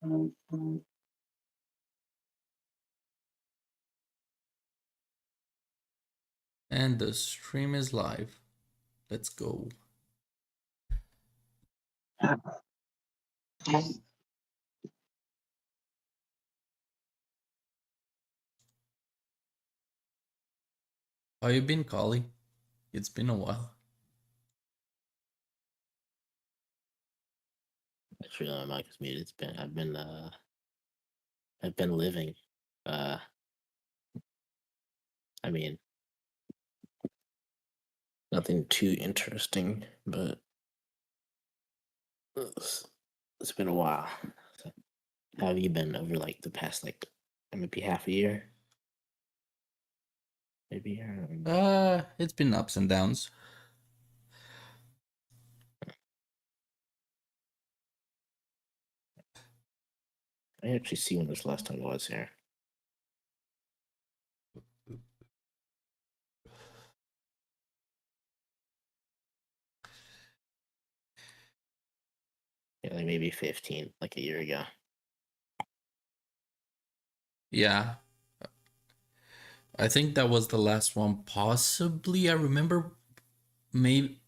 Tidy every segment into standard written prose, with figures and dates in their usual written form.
And the stream is live. Let's go. How you been, Collie? It's been a while. Actually, my mic is muted. I've been living. I mean, nothing too interesting, but it's been a while. So, how have you been over like the past maybe half a year? Maybe. It's been ups and downs. I actually see when this last time was here. Yeah, like maybe 15, like a year ago. Yeah. I think that was the last one. Possibly, I remember maybe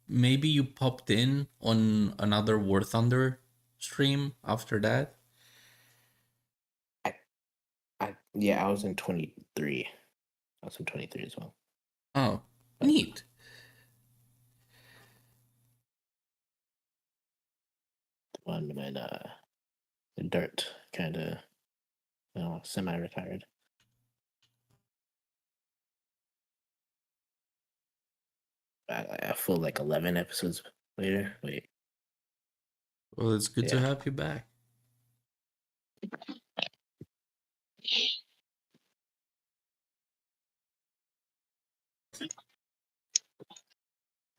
maybe you popped in on another War Thunder stream after that. Yeah, I was in 23. I was in 23 as well. Oh, But neat. the one when the dirt kind of semi-retired. A full like 11 episodes later. Wait, Well, it's good to yeah. have you back.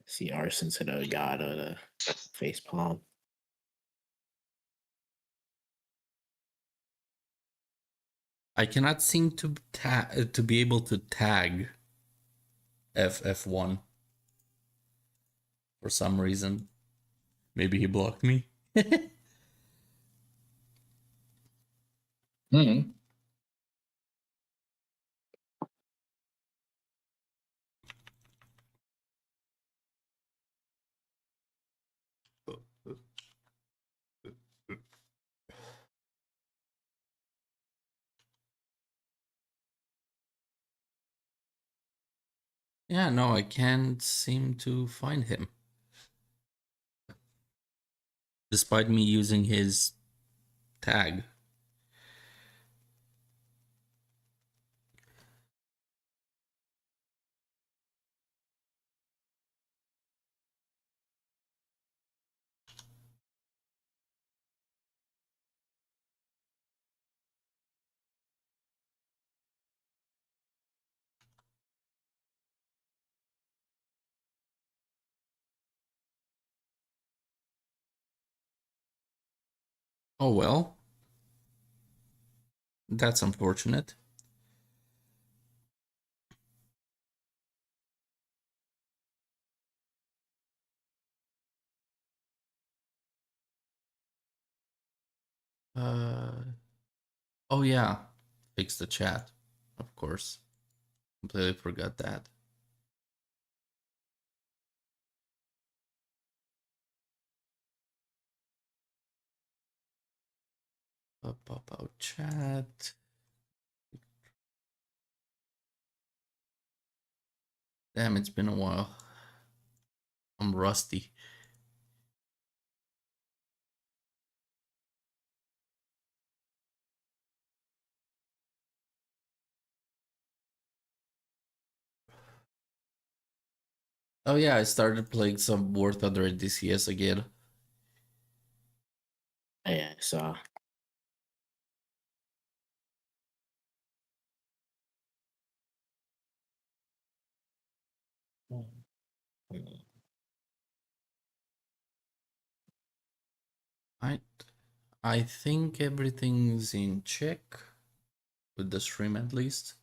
See Arson said, "Oh God, the face palm." I cannot seem to to be able to tag F.F1 for some reason. Maybe he blocked me. Hmm. Yeah, no, I can't seem to find him. Despite me using his tag. Oh well. That's unfortunate. Oh yeah. Fix the chat. Of course. Completely forgot that. Pop out chat. Damn, it's been a while. I'm rusty. Oh yeah, I started playing some War Thunder DCS again. Yeah, I saw. I I think everything's in check with the stream at least.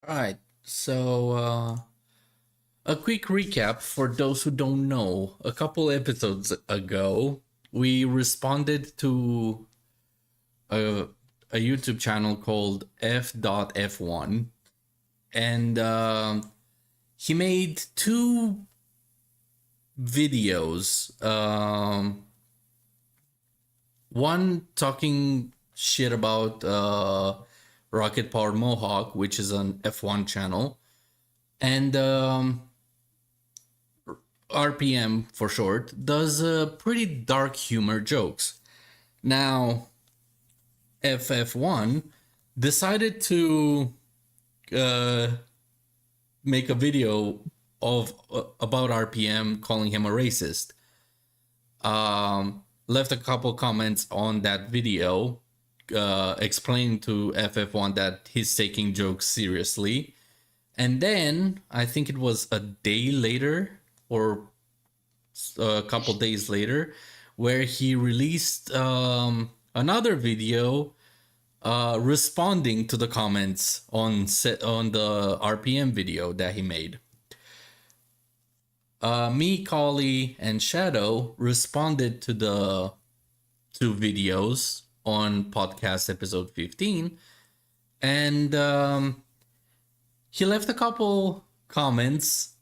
All right, So, a quick recap for those who don't know. A couple episodes ago, we responded to a, a YouTube channel called F.F1, and he made two videos. One talking shit about Rocket Powered Mohawk, which is an F1 channel, and RPM for short, does pretty dark humor jokes. Now, FF1 decided to uh, make a video of about RPM, calling him a racist. Left a couple comments on that video, explaining to FF1 that he's taking jokes seriously. And then I think it was a day later or a couple days later, where he released another video responding to the comments on the RPM video that he made. Me, Kali, and Shadow responded to the two videos on podcast episode 15, and he left a couple comments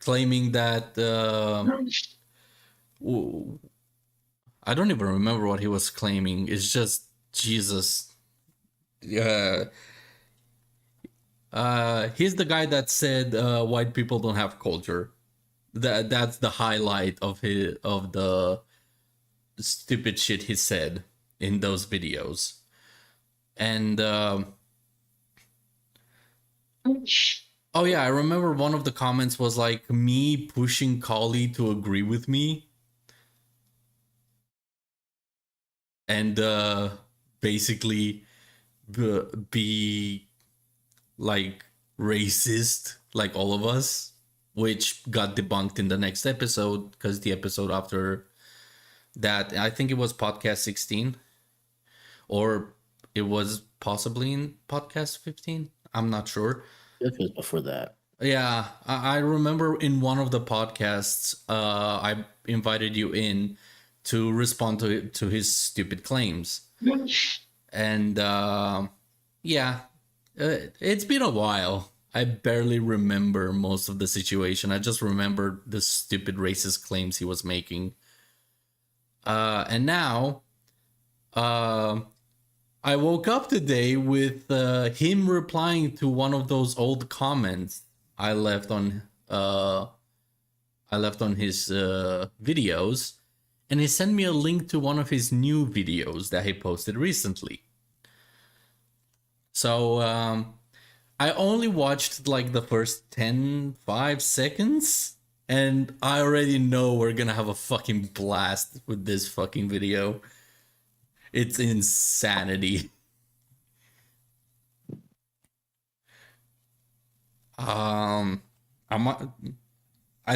claiming that I don't even remember what he was claiming. It's just Jesus. He's the guy that said white people don't have culture. That's the highlight of the stupid shit he said in those videos. And oh yeah, I remember one of the comments was like me pushing Kali to agree with me. And basically be like racist like all of us, which got debunked in the next episode, because the episode after that, I think it was podcast 16, or it was possibly in podcast 15, I'm not sure. It was before that. Yeah, I remember in one of the podcasts I invited you in to respond to his stupid claims. And yeah, it's been a while. I barely remember most of the situation. I just remember the stupid racist claims he was making. And now, I woke up today with him replying to one of those old comments I left on his videos, and he sent me a link to one of his new videos that he posted recently. So I only watched like the first 5 seconds, and I already know we're gonna have a fucking blast with this fucking video. It's insanity. I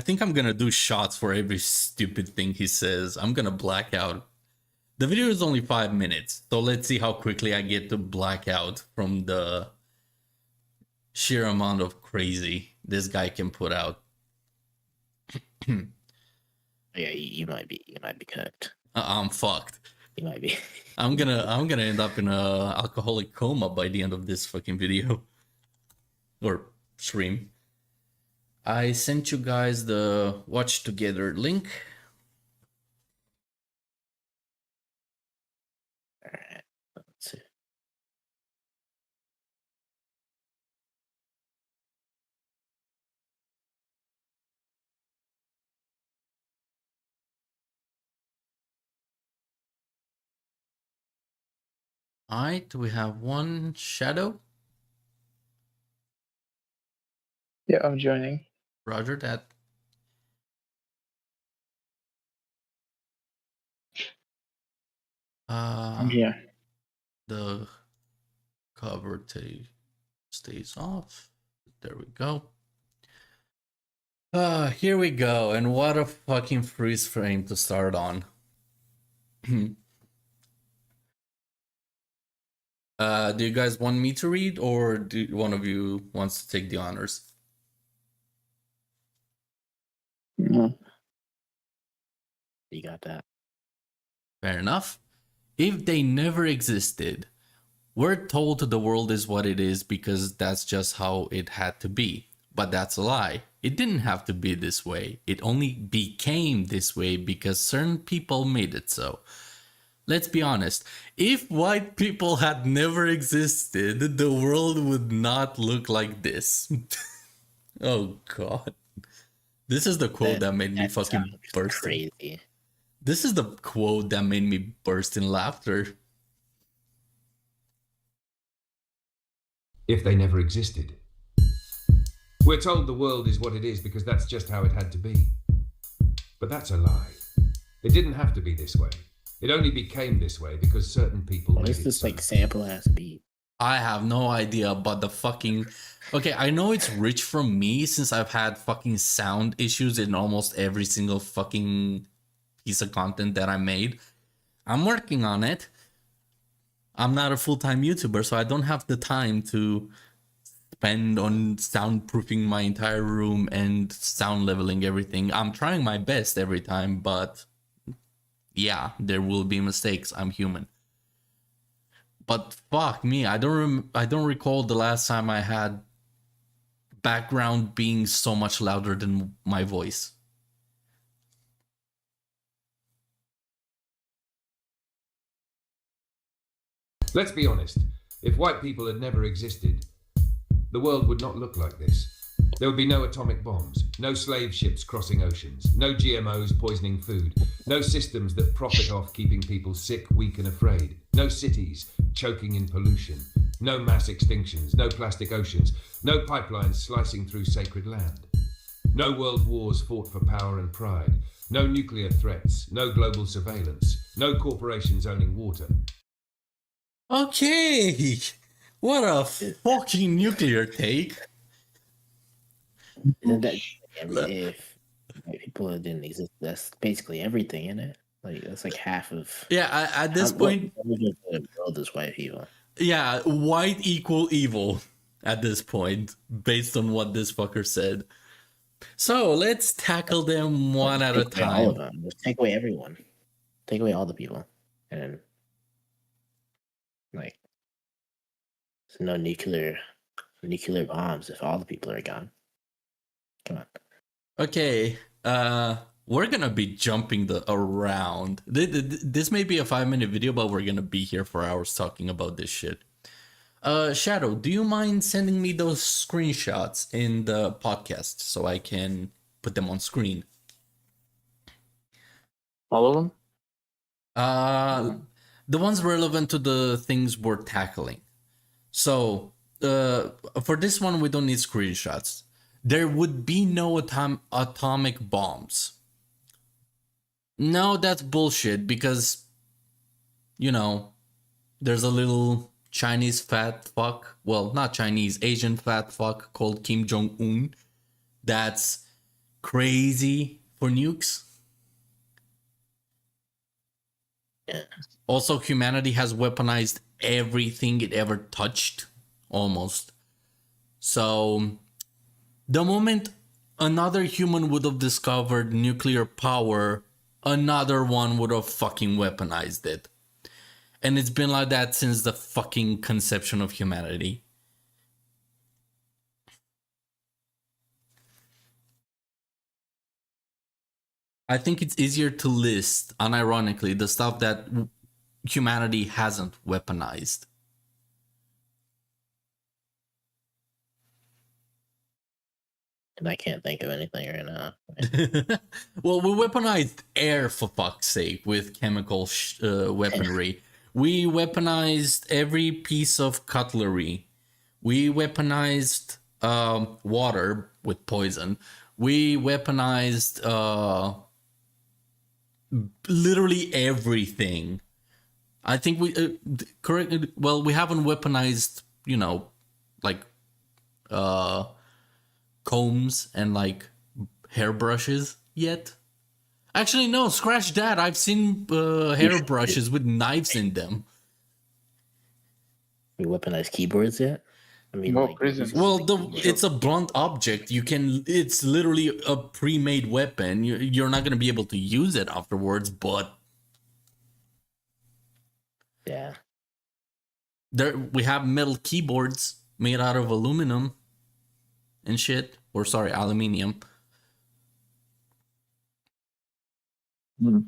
think I'm gonna do shots for every stupid thing he says. I'm gonna black out. The video is only 5 minutes, so let's see how quickly I get to black out from the sheer amount of crazy this guy can put out. Yeah, you might be cooked. I'm fucked. You might be. I'm gonna end up in a alcoholic coma by the end of this fucking video or stream. I sent you guys the watch together link. All right, let's see. All right, we have one Shadow. Yeah, I'm joining. Roger that. I'm here. The cover stays off. There we go. Here we go. And what a fucking freeze frame to start on. Do you guys want me to read, or do one of you wants to take the honors? No. You got that. Fair enough. If they never existed, we're told the world is what it is because that's just how it had to be. But that's a lie. It didn't have to be this way. It only became this way because certain people made it so. Let's be honest. If white people had never existed, the world would not look like this. Oh god. This is the quote that made me That fucking sounds burst. crazy. This is the quote that made me burst in laughter. If they never existed. We're told the world is what it is because that's just how it had to be. But that's a lie. It didn't have to be this way. It only became this way because certain people What made is it this so. like sample ass beat? I have no idea about the fucking... Okay, I know it's rich from me since I've had fucking sound issues in almost every single fucking piece of content that I made. I'm working on it. I'm not a full-time YouTuber, so I don't have the time to spend on soundproofing my entire room and sound leveling everything. I'm trying my best every time, but yeah, there will be mistakes. I'm human. But fuck me, I don't recall the last time I had background being so much louder than my voice. Let's be honest. If white people had never existed, the world would not look like this. There would be no atomic bombs, no slave ships crossing oceans, no GMOs poisoning food, no systems that profit off keeping people sick, weak and afraid, no cities choking in pollution, no mass extinctions, no plastic oceans, no pipelines slicing through sacred land, no world wars fought for power and pride, no nuclear threats, no global surveillance, no corporations owning water. Okay, what a fucking nuclear take. Isn't that if white people didn't exist? That's basically everything in it. Like that's like half of. Yeah, at this point, the world is white people. yeah, white equal evil at this point, based on what this fucker said. So let's tackle them one at a Take away all of time. them. Just take away everyone. Take away all the people, and like there's no nuclear bombs if all the people are gone. Come on. Okay, we're gonna be jumping around. This may be a 5-minute video, but we're gonna be here for hours talking about this shit. Shadow, do you mind sending me those screenshots in the podcast so I can put them on screen? All of them? The ones relevant to the things we're tackling. So, for this one, we don't need screenshots. There would be no atomic bombs. No, that's bullshit because, you know, there's a little Chinese fat fuck, well, not Chinese, Asian fat fuck called Kim Jong-un that's crazy for nukes. Yeah. Also, humanity has weaponized everything it ever touched, almost. So, the moment another human would have discovered nuclear power, another one would have fucking weaponized it. And it's been like that since the fucking conception of humanity. I think it's easier to list, unironically, the stuff that humanity hasn't weaponized. And I can't think of anything right now. Well, we weaponized air, for fuck's sake, with chemical weaponry. We weaponized every piece of cutlery. We weaponized water with poison. We weaponized literally everything. I think we correct. Well, we haven't weaponized, you know, like combs and like hairbrushes yet. Actually, no, scratch that. I've seen hairbrushes with knives in them. We weaponized keyboards yet? I mean, Well, like prisons. using Well, the keyboard. it's a blunt object. You can. It's literally a pre-made weapon. You're not gonna be able to use it afterwards. But Yeah. there, we have metal keyboards made out of aluminum and shit. Or sorry, aluminium. Hmm.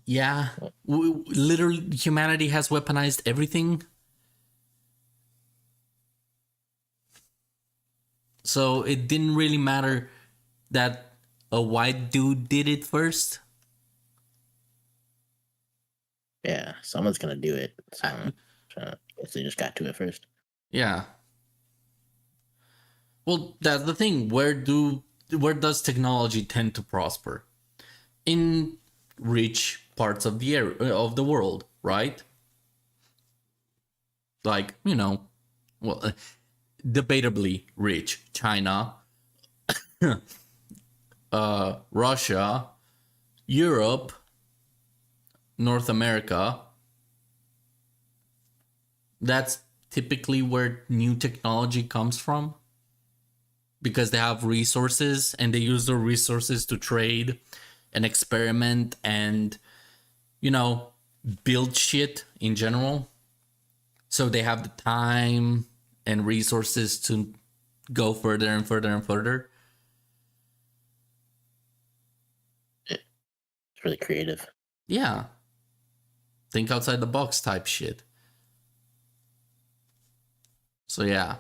Yeah, literally, humanity has weaponized everything. So it didn't really matter that a white dude did it first. Yeah. Someone's gonna do it. So I guess they just got to it first. Yeah. Well, that's the thing. Where does technology tend to prosper? In rich parts of the of the world, right? Like, well, debatably rich. China, Russia, Europe, North America. That's typically where new technology comes from, because they have resources and they use their resources to trade and experiment and, build shit in general. So they have the time and resources to go further and further and further. It's really creative. Yeah. Think outside the box type shit. So yeah.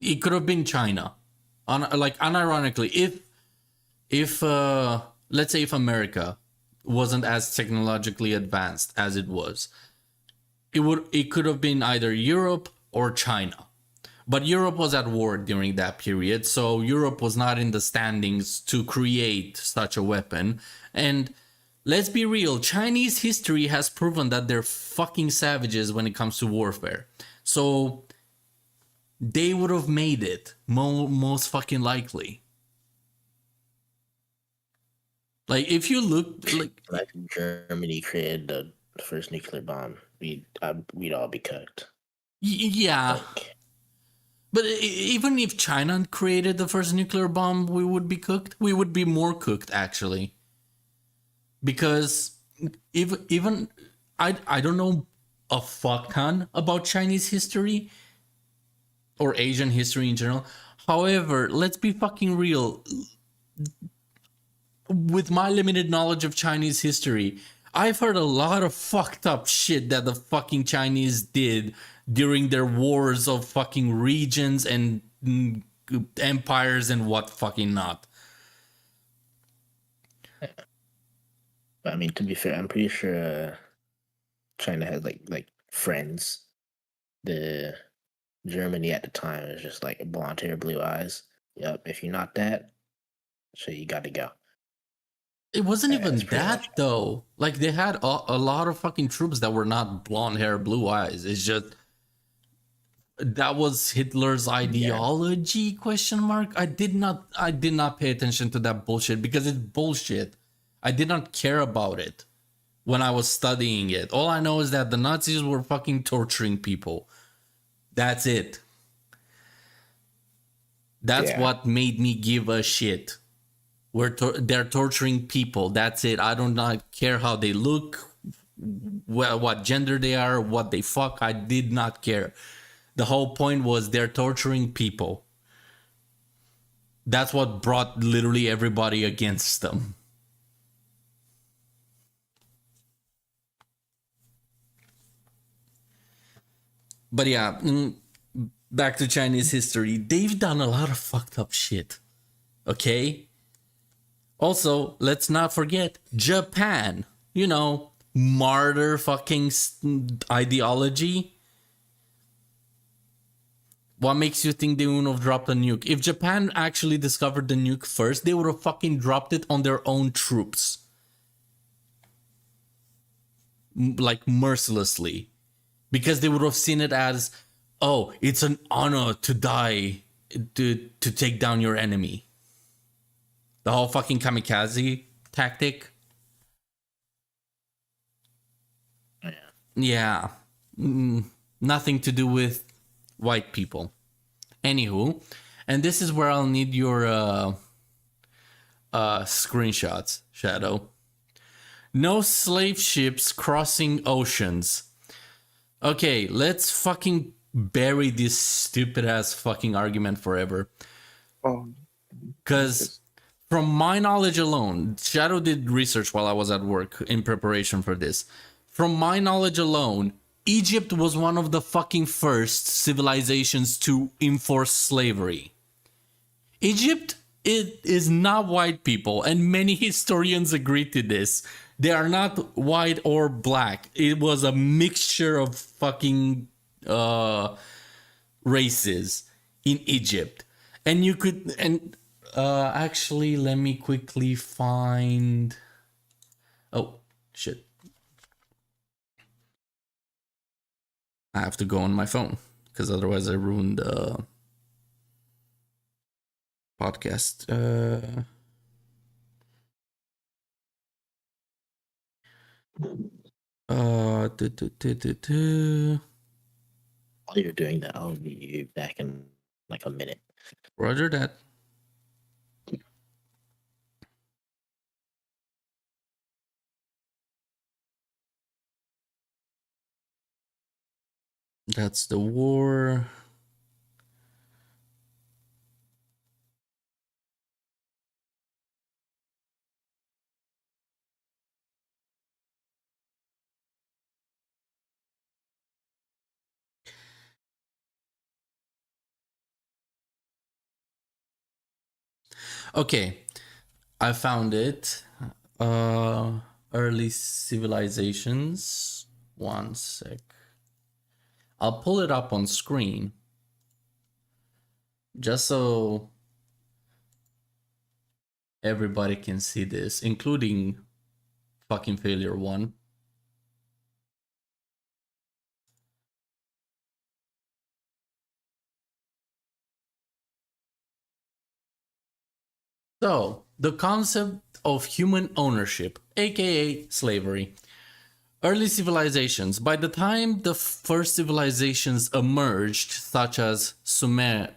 It could have been China. Unironically, if let's say if America wasn't as technologically advanced as it was, it could have been either Europe or China. But Europe was at war during that period, so Europe was not in the standings to create such a weapon. And let's be real, Chinese history has proven that they're fucking savages when it comes to warfare. So they would have made it most fucking likely. Like, if you look, like, Germany created the first nuclear bomb, we'd all be cooked. Yeah. Like, But even if China created the first nuclear bomb, we would be cooked. We would be more cooked, actually. Because even I don't know a fuck ton about Chinese history or Asian history in general. However, let's be fucking real. With my limited knowledge of Chinese history, I've heard a lot of fucked up shit that the fucking Chinese did during their wars of fucking regions and empires and what fucking not. I mean, to be fair, I'm pretty sure China had like friends. The Germany at the time was just like blonde hair, blue eyes. Yep, if you're not that, so you got to go. It wasn't Yeah, even that's pretty that much it. though. Like, they had a lot of fucking troops that were not blonde hair, blue eyes. It's just that was Hitler's ideology? Question mark. I did not pay attention to that bullshit because it's bullshit. I did not care about it when I was studying it. All I know is that the Nazis were fucking torturing people. That's it. That's Yeah. what made me give a shit. They're torturing people. That's it. I do not care how they look, what gender they are, what they fuck. I did not care. The whole point was they're torturing people. That's what brought literally everybody against them. But yeah, back to Chinese history. They've done a lot of fucked up shit. Okay? Also, let's not forget Japan. Martyr fucking ideology. What makes you think they wouldn't have dropped a nuke? If Japan actually discovered the nuke first, they would have fucking dropped it on their own troops. Like, mercilessly. Because they would have seen it as, oh, it's an honor to die to take down your enemy. The whole fucking kamikaze tactic. Yeah. Nothing to do with white people. Anywho, and this is where I'll need your screenshots, Shadow. No slave ships crossing oceans. Okay, let's fucking bury this stupid ass fucking argument forever. Oh, Because from my knowledge alone, Shadow did research while I was at work in preparation for this. From my knowledge alone, Egypt was one of the fucking first civilizations to enforce slavery. Egypt it is not white people, and many historians agree to this. They are not white or black. It was a mixture of fucking races in Egypt. And you could actually let me quickly find. Oh shit. I have to go on my phone because otherwise I ruined the podcast. Do, do, do, do, do. While you're doing that, I'll be you back in like a minute. Roger that. That's the war. Okay, I found it. Early civilizations. One sec. I'll pull it up on screen. Just so everybody can see this, including fucking failure one. So, the concept of human ownership, aka slavery. Early civilizations. By the time the first civilizations emerged, such as Sumer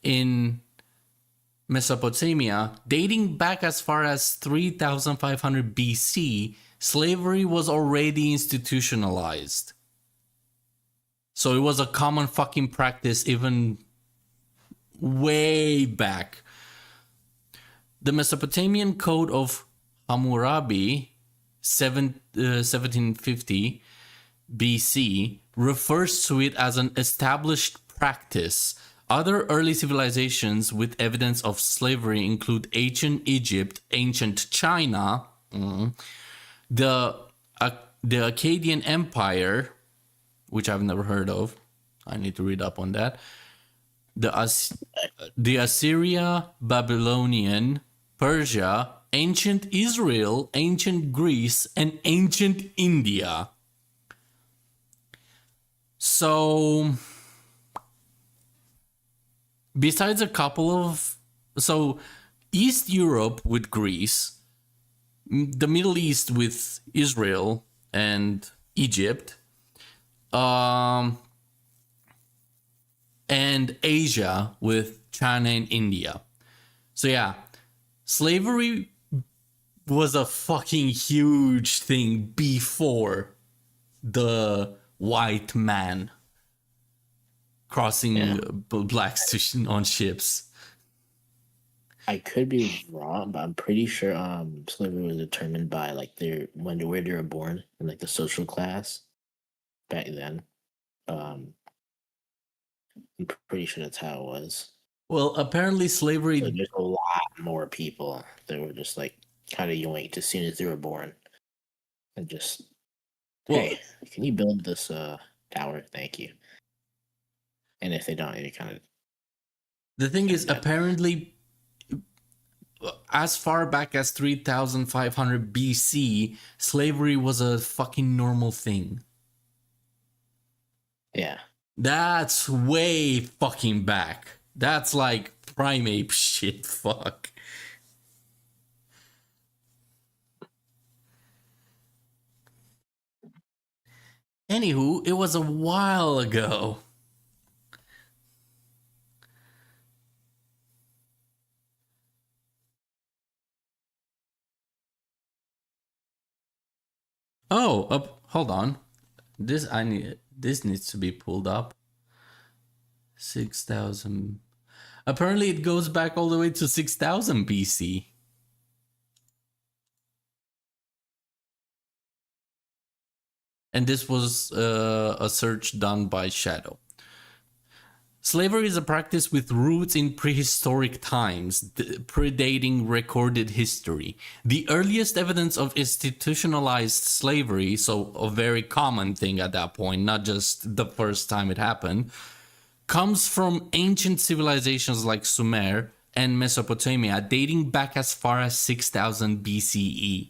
in Mesopotamia, dating back as far as 3500 BC, slavery was already institutionalized. So it was a common fucking practice even way back. The Mesopotamian Code of Hammurabi, 1750 BC, refers to it as an established practice. Other early civilizations with evidence of slavery include ancient Egypt, ancient China, the Akkadian Empire, which I've never heard of. I need to read up on that. The Assyria, Babylonian, Persia, ancient Israel, ancient Greece, and ancient India. So, besides a couple of... So, East Europe with Greece, the Middle East with Israel and Egypt, and Asia with China and India. So yeah, slavery was a fucking huge thing before the white man crossing blacks on ships. I could be wrong, but I'm pretty sure slavery was determined by like where they were born and like the social class back then. I'm pretty sure that's how it was. Well, apparently slavery... So there's a lot more people that were just like kind of yoinked as soon as they were born, and just hey, can you build this tower? Thank you. And if they don't, you kind of... The thing is, apparently, as far back as 3500 BC, slavery was a fucking normal thing. Yeah. That's way fucking back. That's like prime ape shit, fuck. Anywho, it was a while ago. Oh, hold on. This needs to be pulled up. 6,000. Apparently it goes back all the way to 6,000 BC. And this was a search done by Shadow. Slavery is a practice with roots in prehistoric times, predating recorded history. The earliest evidence of institutionalized slavery, so a very common thing at that point, not just the first time it happened, comes from ancient civilizations like Sumer and Mesopotamia, dating back as far as 6,000 BCE.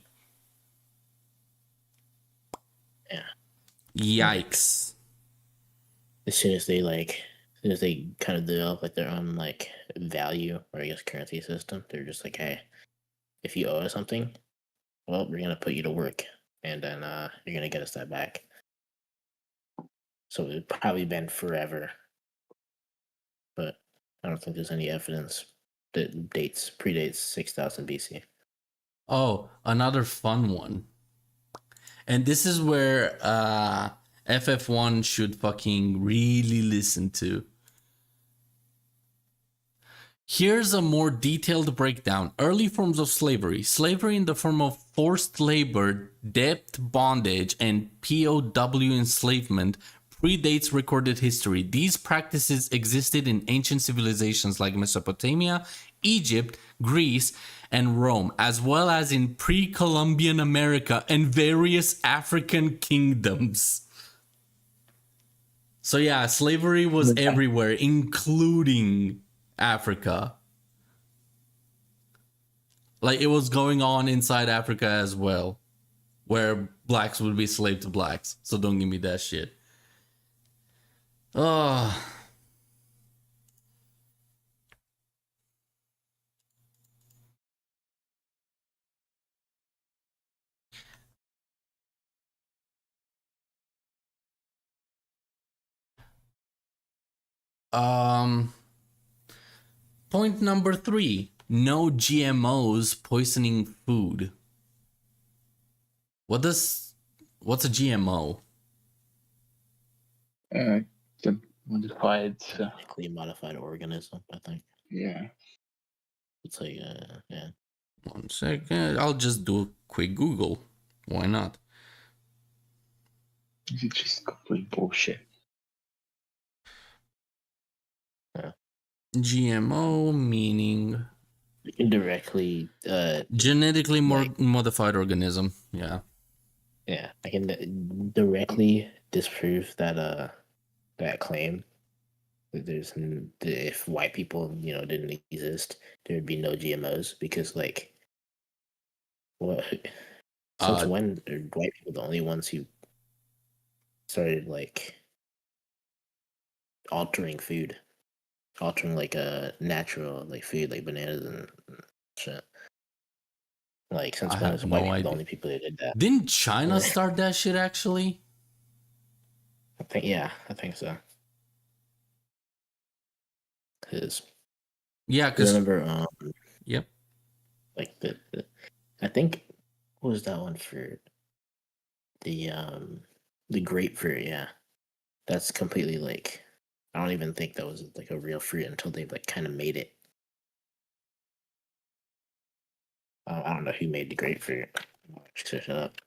Yeah. Yikes. As soon as they kind of develop like their own like value or I guess currency system, they're just like, hey, if you owe us something, well, we're gonna put you to work, and then you're gonna get us that back. So it's probably been forever, but I don't think there's any evidence that predates 6,000 BC. Oh, another fun one. And this is where FF1 should fucking really listen to. Here's a more detailed breakdown. Early forms of slavery. Slavery in the form of forced labor, debt bondage, and POW enslavement predates recorded history. These practices existed in ancient civilizations like Mesopotamia, Egypt, Greece, and Rome, as well as in pre-Columbian America and various African kingdoms. So yeah, slavery was everywhere, including Africa. Like it was going on inside Africa as well, where blacks would be slave to blacks. So don't give me that shit. Oh. Point number 3. No GMOs poisoning food. What's a GMO? It's a modified. Genetically modified organism, I think. Yeah. It's like, yeah. 1 second. I'll just do a quick Google. Why not? Is it just complete bullshit? GMO meaning Indirectly, genetically modified organism. Yeah. Yeah, I can directly disprove that that claim. That if white people didn't exist, there would be no GMOs because like what since when are white people the only ones who started like altering like natural like food like bananas and shit. Like since I when have is no white people idea. the only people that did that? Didn't China start that shit actually? I think so. Because remember, yep. Like I think what was that one for the grapefruit? Yeah, that's completely like I don't even think that was like a real fruit until they like kind of made it. I don't know who made the grapefruit. Shut up.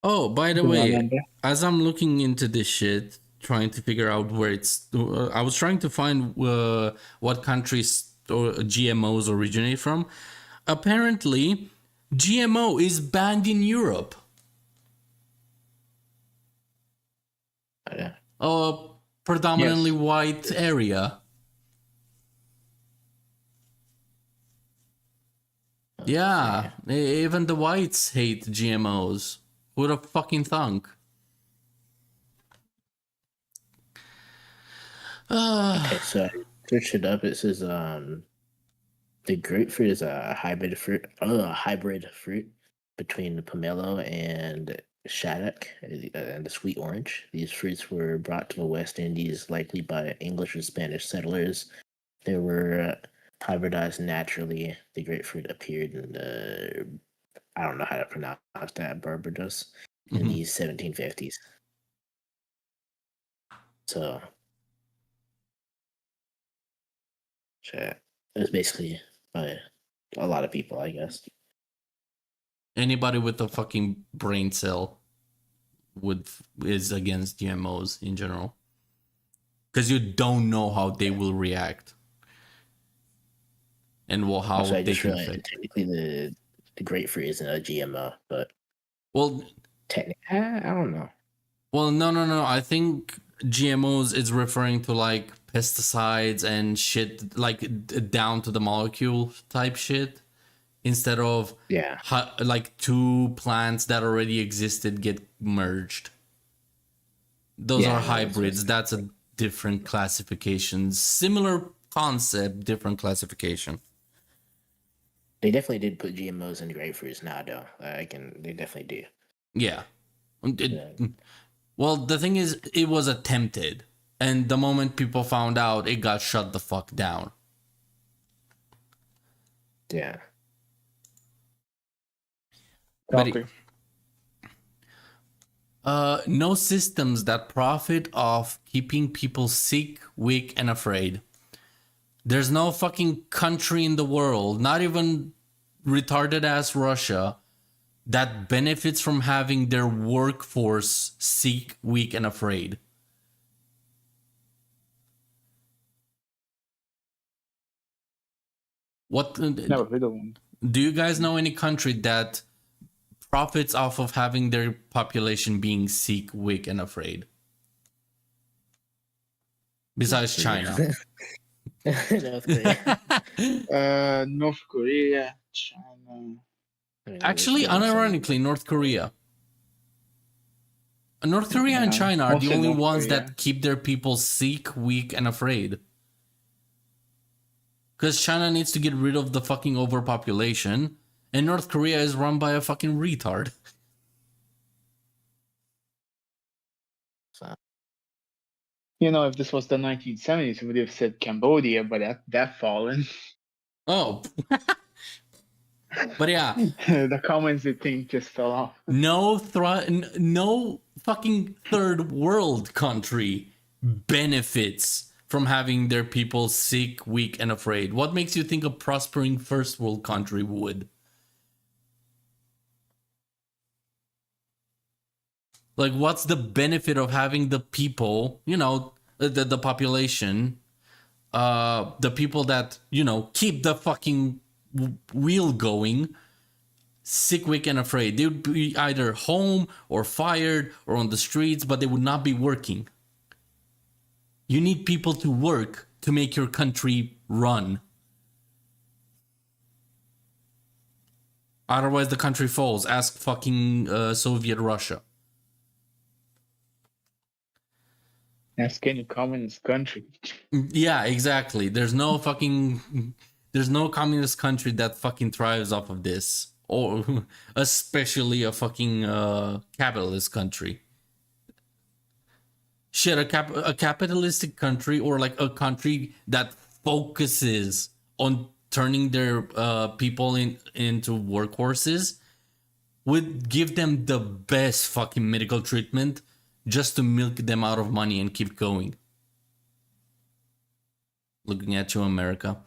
Oh, by the way, as I'm looking into this shit, trying to figure out where it's, I was trying to find what countries or GMOs originate from. Apparently, GMO is banned in Europe. Yeah. Predominantly white area. Yeah, even the whites hate GMOs. Who'd have fucking thunk? Okay, so I searched it up. It says the grapefruit is a hybrid fruit between the pomelo and shaddock and the sweet orange. These fruits were brought to the West Indies likely by English or Spanish settlers. They were hybridized naturally. The grapefruit appeared in the, I don't know how to pronounce that, Barbados in the 1750s. So, it was basically by a lot of people, I guess. Anybody with a fucking brain cell is against GMOs in general, because you don't know how they will react and how Also, I they just can realized affect. technically the grapefruit isn't a GMO, but Well, technically, I don't know. well, no. I think GMOs is referring to like pesticides and shit, like down to the molecule type shit, instead of Yeah. like two plants that already existed get merged. Those Yeah, are no, hybrids. That's a different classification. Similar concept, different classification. They definitely did put GMOs in grapefruits now, though. They definitely do. Yeah. Yeah. Well, the thing is, it was attempted. And the moment people found out, it got shut the fuck down. Yeah. But Copy. no systems that profit off keeping people sick, weak, and afraid. There's no fucking country in the world, not even retarded ass Russia, that benefits from having their workforce sick, weak, and afraid. What Never heard of one. do you guys know any country that profits off of having their population being sick, weak, and afraid? Besides China. North Korea. North Korea, China. Actually, unironically, North Korea. North Korea and Yeah, China are the mostly only North ones Korea. that keep their people sick, weak, and afraid. Because China needs to get rid of the fucking overpopulation, and North Korea is run by a fucking retard. You know, if this was the 1970s, we would have said Cambodia, but that fallen. Oh. But yeah, The comments I think just fell off. no fucking third world country benefits from having their people sick, weak, and afraid. What makes you think a prospering first world country would? Like, what's the benefit of having the people, the population, the people that, keep the fucking wheel going, sick, weak, and afraid? They would be either home or fired or on the streets, but they would not be working. You need people to work to make your country run. Otherwise, the country falls. Ask fucking Soviet Russia. Ask any communist country. Yeah, exactly. There's no communist country that fucking thrives off of this, or especially a fucking capitalist country. Shit, a capitalistic country, or like a country that focuses on turning their people into workhorses, would give them the best fucking medical treatment just to milk them out of money and keep going. Looking at you, America.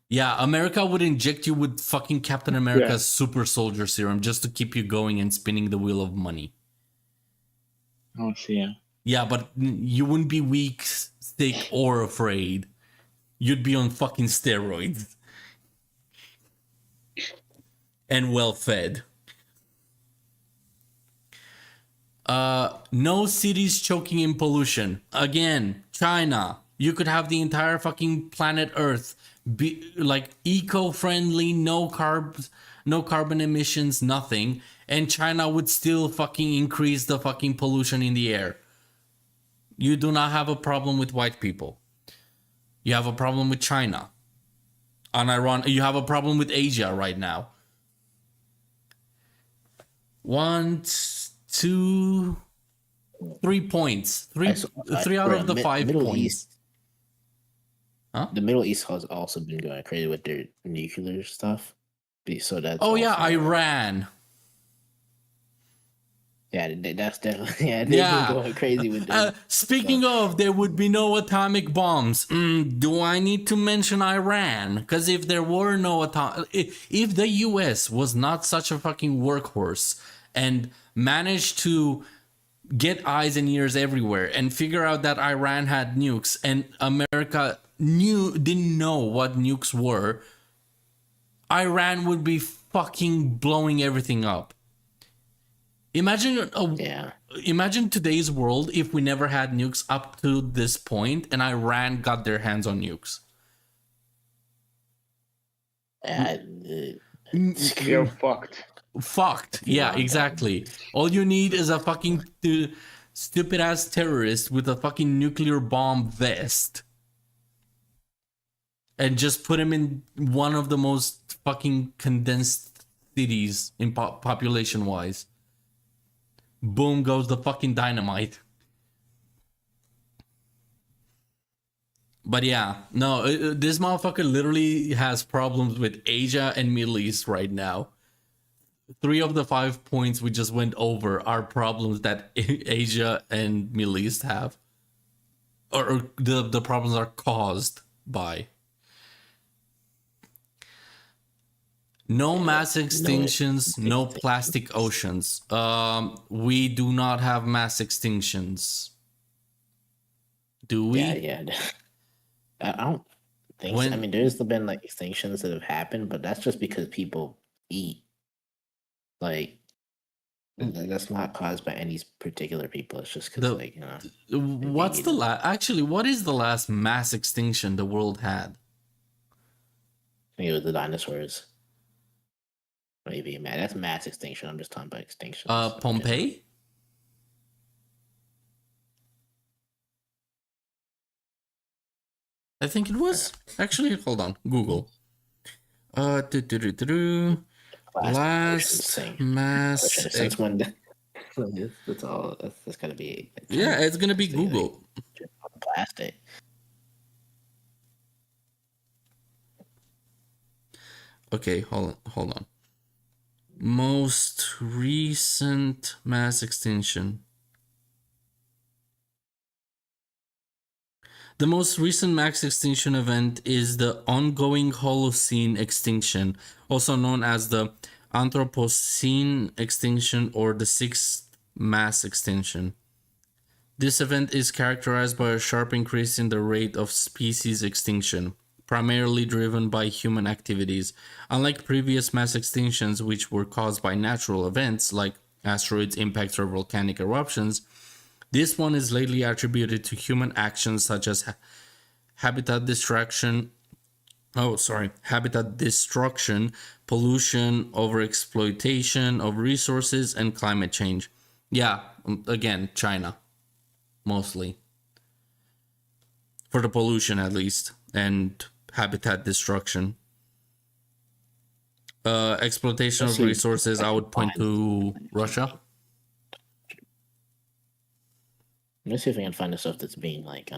Yeah, America would inject you with fucking Captain America's super soldier serum just to keep you going and spinning the wheel of money. Oh, see, yeah. Yeah, but you wouldn't be weak, sick, or afraid. You'd be on fucking steroids. And well fed. No cities choking in pollution. Again, China. You could have the entire fucking planet Earth be like eco-friendly, no carbs, no carbon emissions, nothing, and China would still fucking increase the fucking pollution in the air. You do not have a problem with white people. You have a problem with China. You have a problem with Asia right now. 1, 2, 3 points. Three out of the 5 Middle points. East. Huh? The Middle East has also been going crazy with their nuclear stuff. So that's Oh yeah, also, Iran. Yeah, that's definitely they've been going crazy with them. Speaking of, there would be no atomic bombs. Do I need to mention Iran? Because if there were no if the US was not such a fucking workhorse and managed to get eyes and ears everywhere and figure out that Iran had nukes and America didn't know what nukes were, Iran would be fucking blowing everything up. Imagine today's world if we never had nukes up to this point and Iran got their hands on nukes. You're fucked. Fucked. Yeah, exactly. All you need is a fucking stupid ass terrorist with a fucking nuclear bomb vest. And just put him in one of the most fucking condensed cities in population wise. Boom goes the fucking dynamite. But yeah, no, this motherfucker literally has problems with Asia and Middle East right now. 3 of the 5 points we just went over are problems that Asia and Middle East have. Or the problems are caused by. No mass extinctions, no plastic oceans. We do not have mass extinctions. Do we? Yeah. I don't think so. I mean, there's been like extinctions that have happened, but that's just because people eat. Like, that's not caused by any particular people. It's just because, like, you know. What's the last? Actually, what is the last mass extinction the world had? I think it was the dinosaurs. Maybe, man. That's mass extinction. I'm just talking about extinction. Pompeii? I think it was. Actually, hold on. Google. Last mass. Since when? That's all. That's gotta be. Yeah, it's gonna be Google. Plastic. Okay, hold on. Most recent mass extinction. The most recent mass extinction event is the ongoing Holocene extinction, also known as the Anthropocene extinction or the sixth mass extinction. This event is characterized by a sharp increase in the rate of species extinction, primarily driven by human activities. Unlike previous mass extinctions, which were caused by natural events like asteroids, impacts, or volcanic eruptions, this one is lately attributed to human actions such as habitat destruction, pollution, overexploitation of resources, and climate change. Yeah, again, China, mostly. For the pollution, at least, and habitat destruction. Exploitation of resources, I would point to Russia. Let's see if we can find the stuff that's being like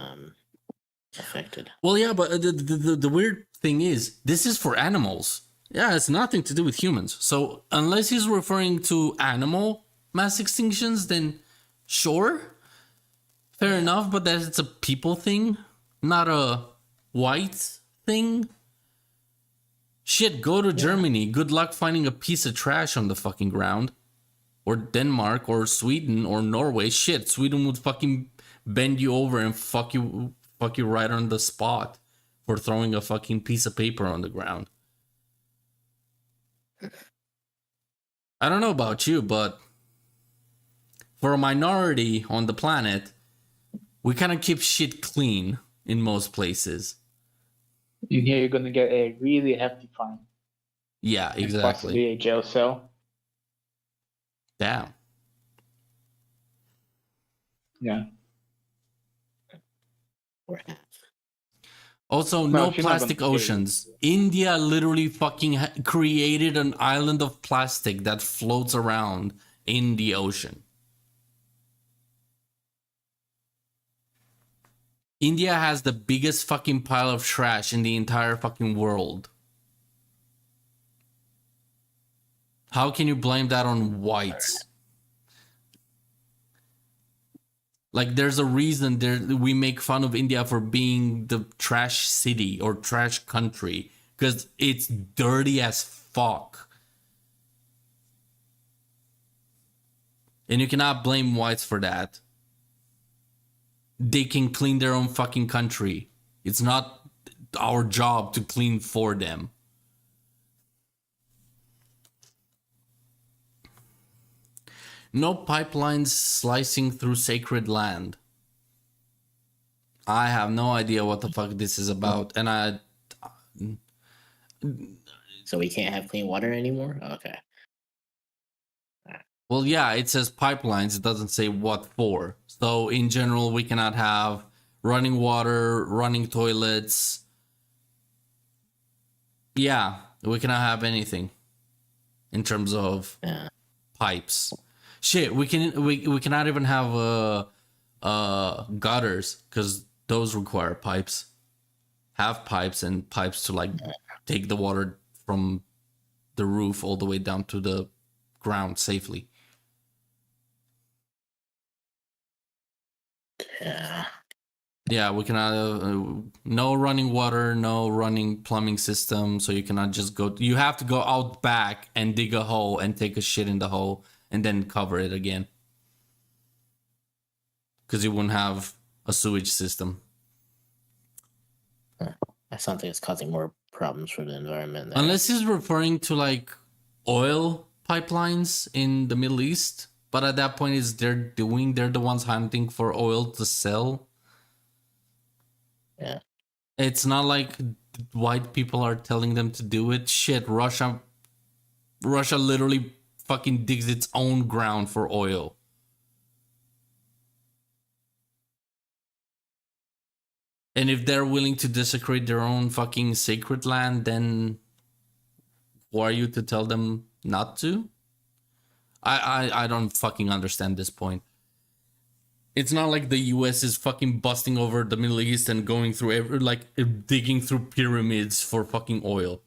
affected. Well, yeah, but the weird thing is, this is for animals. Yeah, it's nothing to do with humans. So unless he's referring to animal mass extinctions, then sure, fair enough. But that it's a people thing, not a white thing. Shit, go to Germany. Good luck finding a piece of trash on the fucking ground. Or Denmark, or Sweden, or Norway. Shit, Sweden would fucking bend you over and fuck you right on the spot for throwing a fucking piece of paper on the ground. I don't know about you, but for a minority on the planet, we kind of keep shit clean in most places. In here, you're gonna get a really hefty fine. Yeah, And exactly. possibly a jail cell. Damn. Yeah. Also, No, no if you're not plastic gonna pay. oceans. India literally fucking created an island of plastic that floats around in the ocean. India has the biggest fucking pile of trash in the entire fucking world. How can you blame that on whites? Like, there's a reason we make fun of India for being the trash city or trash country, because it's dirty as fuck. And you cannot blame whites for that. They can clean their own fucking country. It's not our job to clean for them. No pipelines slicing through sacred land. I have no idea what the fuck this is about. And So we can't have clean water anymore? Okay. well, yeah, it says pipelines. It doesn't say what for. So in general, we cannot have running water, running toilets. Yeah, we cannot have anything in terms of pipes. Shit, we cannot even have gutters, because those require pipes. Have pipes and pipes to like take the water from the roof all the way down to the ground safely. Yeah, we cannot no running water, no running plumbing system, so you cannot just go. You have to go out back and dig a hole and take a shit in the hole and then cover it again, because you wouldn't have a sewage system. That's something that's causing more problems for the environment. Unless he's referring to like oil pipelines in the Middle East, but at that point, they're the ones hunting for oil to sell. Yeah. It's not like white people are telling them to do it. Shit, Russia literally fucking digs its own ground for oil. And if they're willing to desecrate their own fucking sacred land, then who are you to tell them not to? I don't fucking understand this point. It's not like the US is fucking busting over the Middle East and going through digging through pyramids for fucking oil.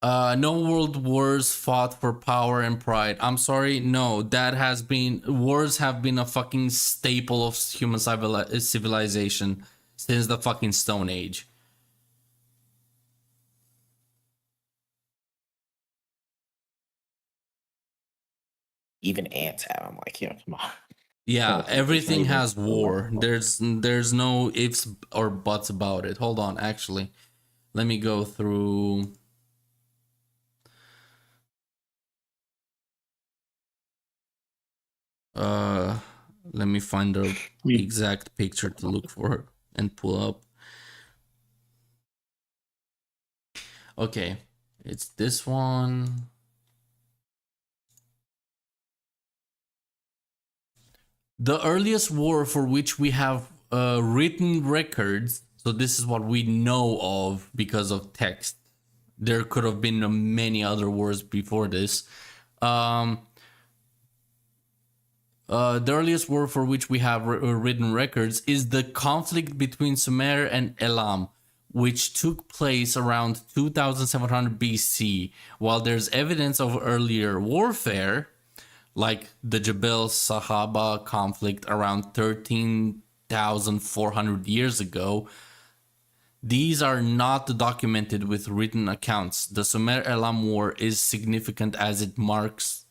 No world wars fought for power and pride. I'm sorry, no, wars have been a fucking staple of human civilization since the fucking Stone Age. Even ants have. I'm like, yo, come on. Yeah, Oh, everything it's not has even- war. There's no ifs or buts about it. Hold on, actually. Let me go through. Let me find the exact picture to look for and pull up. Okay, it's this one. The earliest war for which we have written records, so this is what we know of because of text. There could have been many other wars before this. The earliest war for which we have written records is the conflict between Sumer and Elam, which took place around 2700 BC. While there's evidence of earlier warfare, like the Jebel Sahaba conflict around 13,400 years ago, these are not documented with written accounts. The Sumer-Elam War is significant as it marks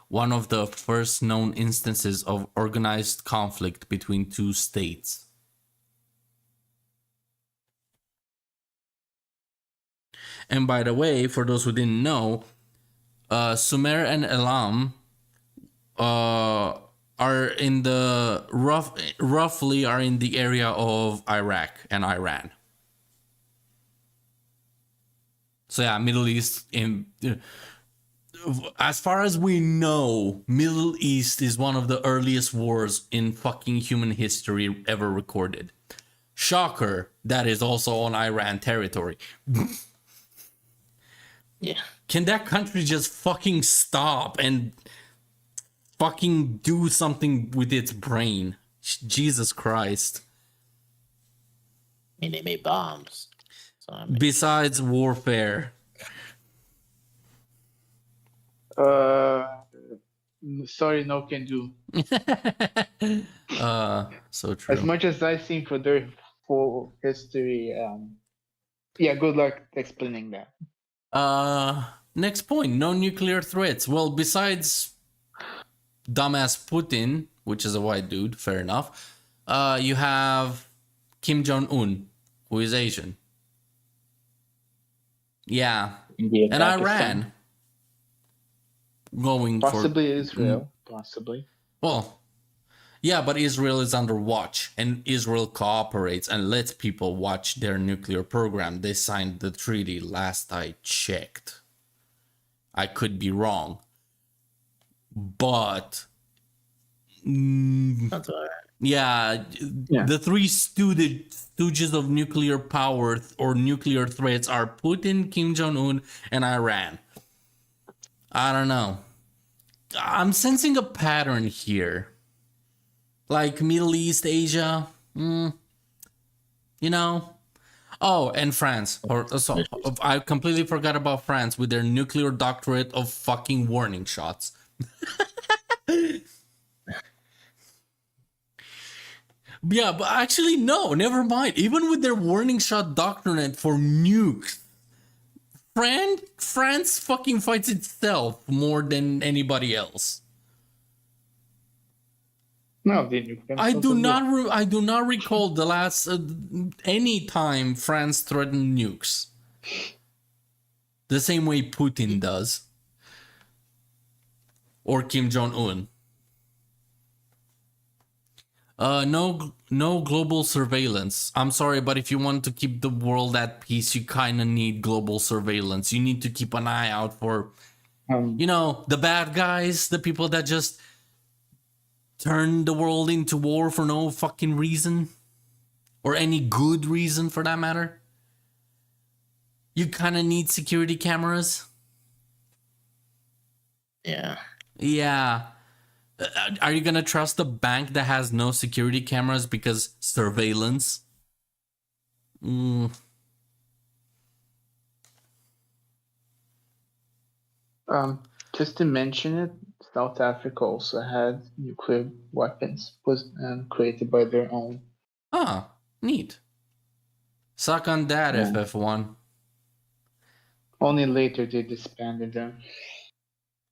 one of the first known instances of organized conflict between two states. And by the way, for those who didn't know, Sumer and Elam are in the roughly are in the area of Iraq and Iran. So yeah, Middle East. As far as we know, Middle East is one of the earliest wars in fucking human history ever recorded. Shocker, that is also on Iran territory. Yeah. Can that country just fucking stop and fucking do something with its brain? Jesus Christ. I mean, they made bombs. So I mean, Besides warfare. Sorry, no can do. So As true. much as I've seen for their full history, yeah, good luck explaining that. Next point, no nuclear threats. Well, besides dumbass Putin, which is a white dude, fair enough. You have Kim Jong-un, who is Asian. Yeah. India, And Pakistan. Iran. Going Possibly for Israel. Possibly. well, yeah, but Israel is under watch, and Israel cooperates and lets people watch their nuclear program. They signed the treaty last I checked. I could be wrong. But that's all right. yeah, the three stooges of nuclear power or nuclear threats are Putin, Kim Jong-un, and Iran. I don't know. I'm sensing a pattern here. Like Middle East, Asia, you know. Oh, and France. So I completely forgot about France with their nuclear doctorate of fucking warning shots. Yeah, but actually, no, never mind. Even with their warning shot doctrine for nukes, France fucking fights itself more than anybody else. No, they nuke I themselves do as not. well. I do not recall the last any time France threatened nukes. The same way Putin does, or Kim Jong Un. No global surveillance. I'm sorry, but if you want to keep the world at peace, you kind of need global surveillance. You need to keep an eye out for, the bad guys, the people that just turn the world into war for no fucking reason, or any good reason for that matter. You kind of need security cameras. Yeah. Yeah. Are you gonna trust a bank that has no security cameras because surveillance? Just to mention it, South Africa also had nuclear weapons created by their own. Ah, neat. Suck on that, Yeah. F.F1. Only later they disbanded them.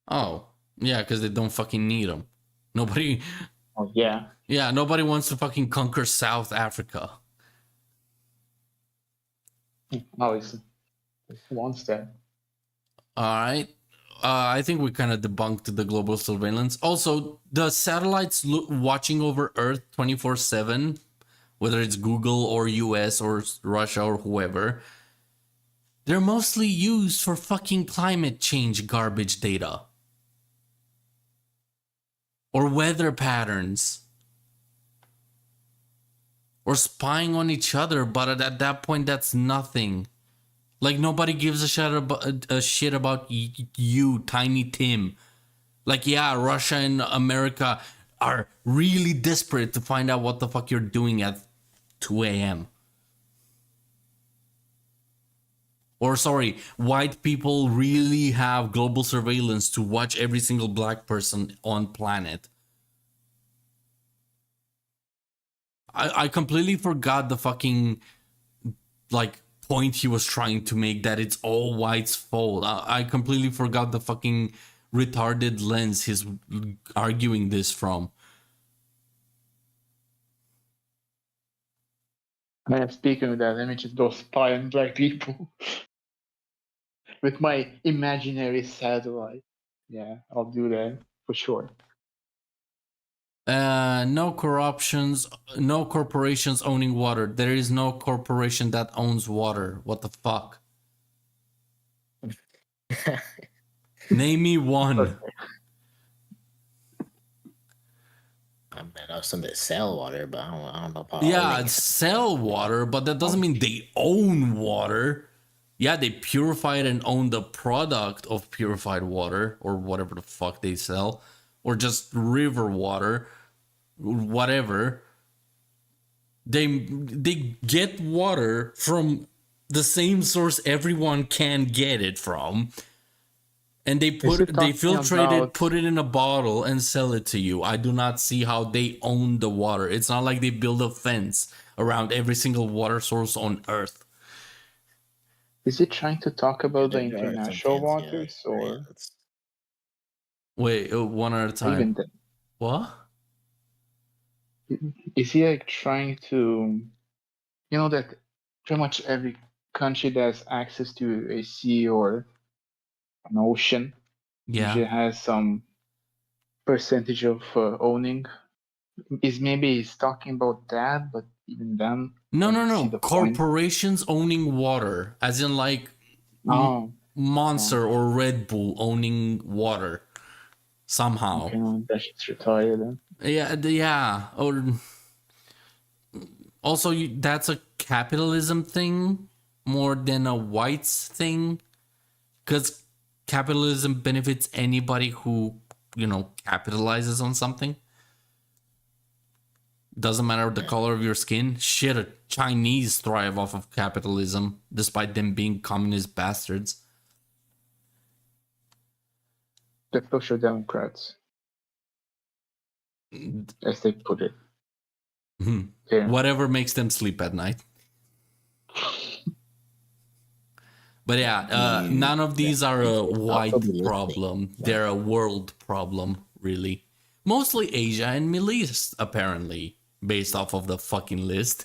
Oh, yeah, because they don't fucking need them. Nobody, Oh yeah. yeah, nobody wants to fucking conquer South Africa. Always wants that. All right. I think we kind of debunked the global surveillance. Also, the satellites watching over Earth 24/7, whether it's Google or US or Russia or whoever, they're mostly used for fucking climate change garbage data. Or weather patterns. Or spying on each other, but at that point, that's nothing. Like, nobody gives a shit about you, Tiny Tim. Like, yeah, Russia and America are really desperate to find out what the fuck you're doing at 2 a.m. Or, sorry, white people really have global surveillance to watch every single black person on planet. I completely forgot the fucking, like, point he was trying to make, that it's all whites' fault. I completely forgot the fucking retarded lens he's arguing this from. Man, speaking of that, let me just go spy on black people with my imaginary satellite. Yeah, I'll do that for sure. No corruptions, no corporations owning water. There is no corporation that owns water. What the fuck? Name me one. I mean, I know some that sell water, but I don't know about Yeah, owning. sell water, but that doesn't mean they own water. Yeah, they purify it and own the product of purified water or whatever the fuck they sell, or just river water, whatever. They get water from the same source everyone can get it from, and they filtrate it, put it in a bottle, and sell it to you. I do not see how they own the water. It's not like they build a fence around every single water source on Earth. Is he trying to talk about the There are some international fancy, waters, or brands. Wait, one at a time. even then? What? Is he like trying to, that pretty much every country that has access to a sea or an ocean usually Yeah. has some percentage of owning? Maybe he's talking about that, but even then, No, I no, don't see no. the point. Corporations owning water, as in like Oh, Monster or Red Bull owning water somehow. okay, well, that shit's retired then. Yeah. Or also, that's a capitalism thing more than a whites thing, because capitalism benefits anybody who capitalizes on something. Doesn't matter the color of your skin. Shit, a Chinese thrive off of capitalism, despite them being communist bastards. The social democrats, as they put it. Yeah. Whatever makes them sleep at night. But yeah, none of these are a white problem. They're a world problem, really. Mostly Asia and Middle East, apparently, based off of the fucking list.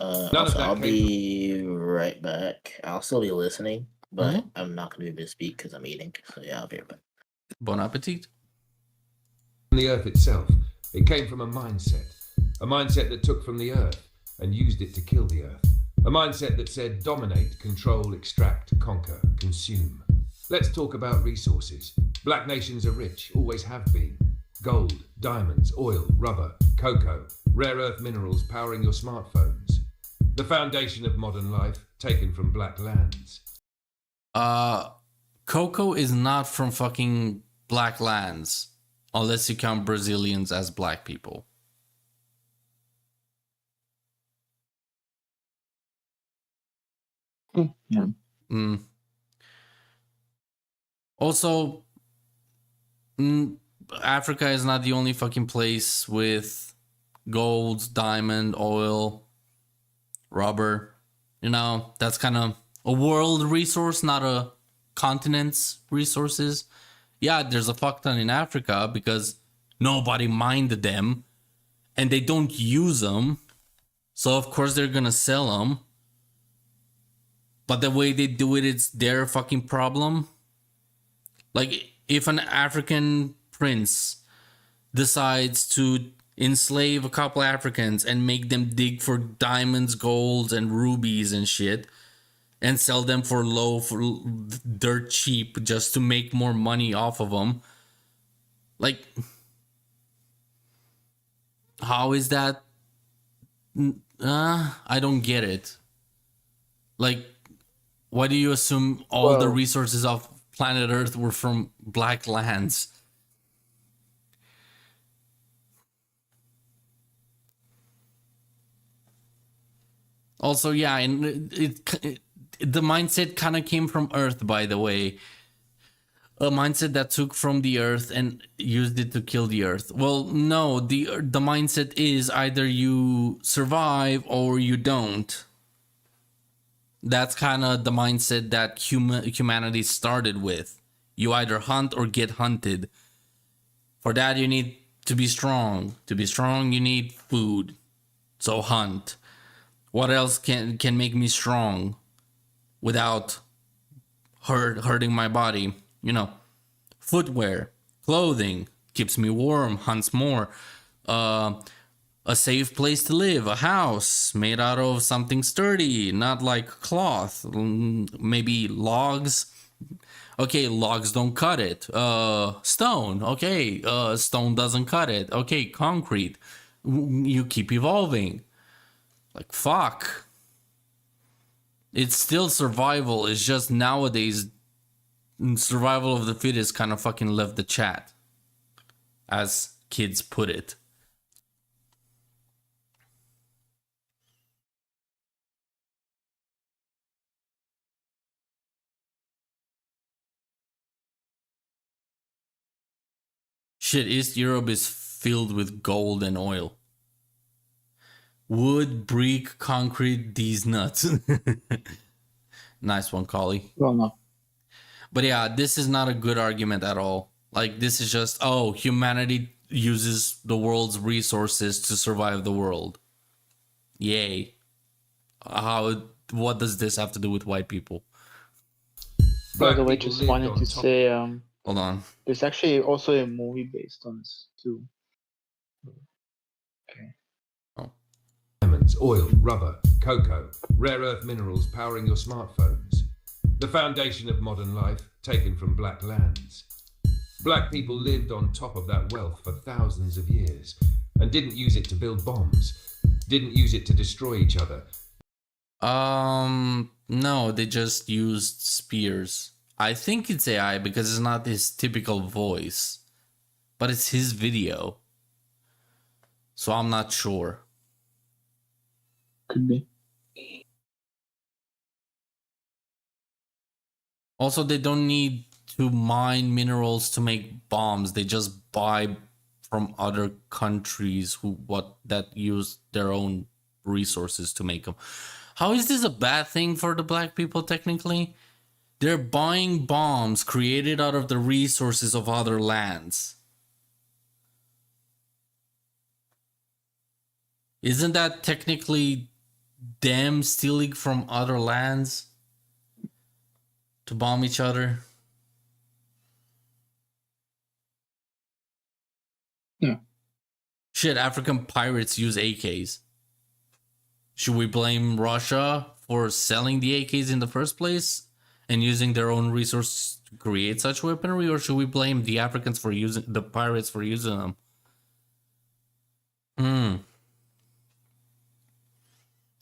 I'll be right back. I'll still be listening, but I'm not going to be able to speak because I'm eating. So yeah, I'll be right back. Bon appetit. The Earth itself, it came from a mindset that took from the Earth and used it to kill the Earth. A mindset that said dominate, control, extract, conquer, consume. Let's talk about resources. Black nations are rich, always have been. Gold, diamonds, oil, rubber, cocoa, rare earth minerals powering your smartphones. The foundation of modern life, taken from black lands. Cocoa is not from fucking black lands, unless you count Brazilians as black people. Yeah. Also, Africa is not the only fucking place with gold, diamond, oil, rubber. That's kind of a world resource, not a continent's resources. Yeah, there's a fuck ton in Africa because nobody mined them and they don't use them. So of course they're gonna sell them. But the way they do it, it's their fucking problem. Like, if an African prince decides to enslave a couple Africans and make them dig for diamonds, golds, and rubies and shit, and sell them for dirt cheap just to make more money off of them, like, how is that? I don't get it. Like, why do you assume all the resources of planet Earth were from black lands? Also, yeah, and the mindset kind of came from Earth, by the way. A mindset that took from the Earth and used it to kill the Earth. Well, no, the mindset is either you survive or you don't. That's kind of the mindset that humanity started with. You either hunt or get hunted. For that, you need to be strong. To be strong, you need food. So hunt. What else can make me strong without hurting my body? Footwear, clothing, keeps me warm, hunts more. A safe place to live, a house made out of something sturdy, not like cloth, maybe logs. Okay, logs don't cut it. Stone, okay, stone doesn't cut it. Okay, concrete. You keep evolving. Like, fuck. It's still survival. It's just nowadays survival of the fittest kind of fucking left the chat, as kids put it. Shit, East Europe is filled with gold and oil. Wood, brick, concrete, these nuts. Nice one, Collie. Well, no. But yeah, this is not a good argument at all. Like, this is just, oh, humanity uses the world's resources to survive the world. Yay. What does this have to do with white people? By the way, people just lived wanted on to top- say, Hold on. there's actually also a movie based on this too. Okay. Diamonds, oil, rubber, cocoa, rare earth minerals powering your smartphones. The foundation of modern life, taken from black lands. Black people lived on top of that wealth for thousands of years and didn't use it to build bombs, didn't use it to destroy each other. No, they just used spears. I think it's AI because it's not his typical voice, but it's his video. So I'm not sure. Could be. Also, they don't need to mine minerals to make bombs. They just buy from other countries that use their own resources to make them. How is this a bad thing for the black people technically? They're buying bombs created out of the resources of other lands. Isn't that technically them stealing from other lands to bomb each other? Yeah. Shit, African pirates use AKs. Should we blame Russia for selling the AKs in the first place and using their own resources to create such weaponry, or should we blame the Africans for using the pirates for using them?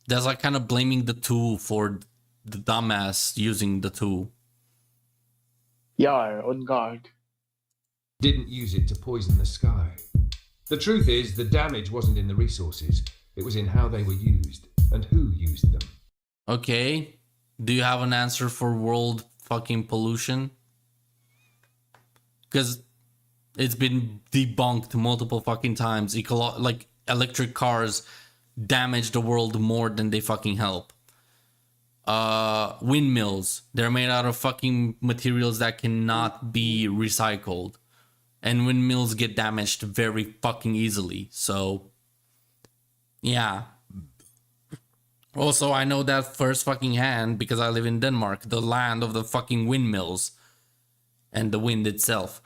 That's like kind of blaming the tool for the dumbass using the tool. Yeah, on guard. Didn't use it to poison the sky. The truth is, the damage wasn't in the resources, it was in how they were used and who used them. Okay. Do you have an answer for world fucking pollution? Because it's been debunked multiple fucking times. Like, electric cars damage the world more than they fucking help. Windmills. They're made out of fucking materials that cannot be recycled. And windmills get damaged very fucking easily. So, yeah. Also, I know that first fucking hand because I live in Denmark, the land of the fucking windmills and the wind itself.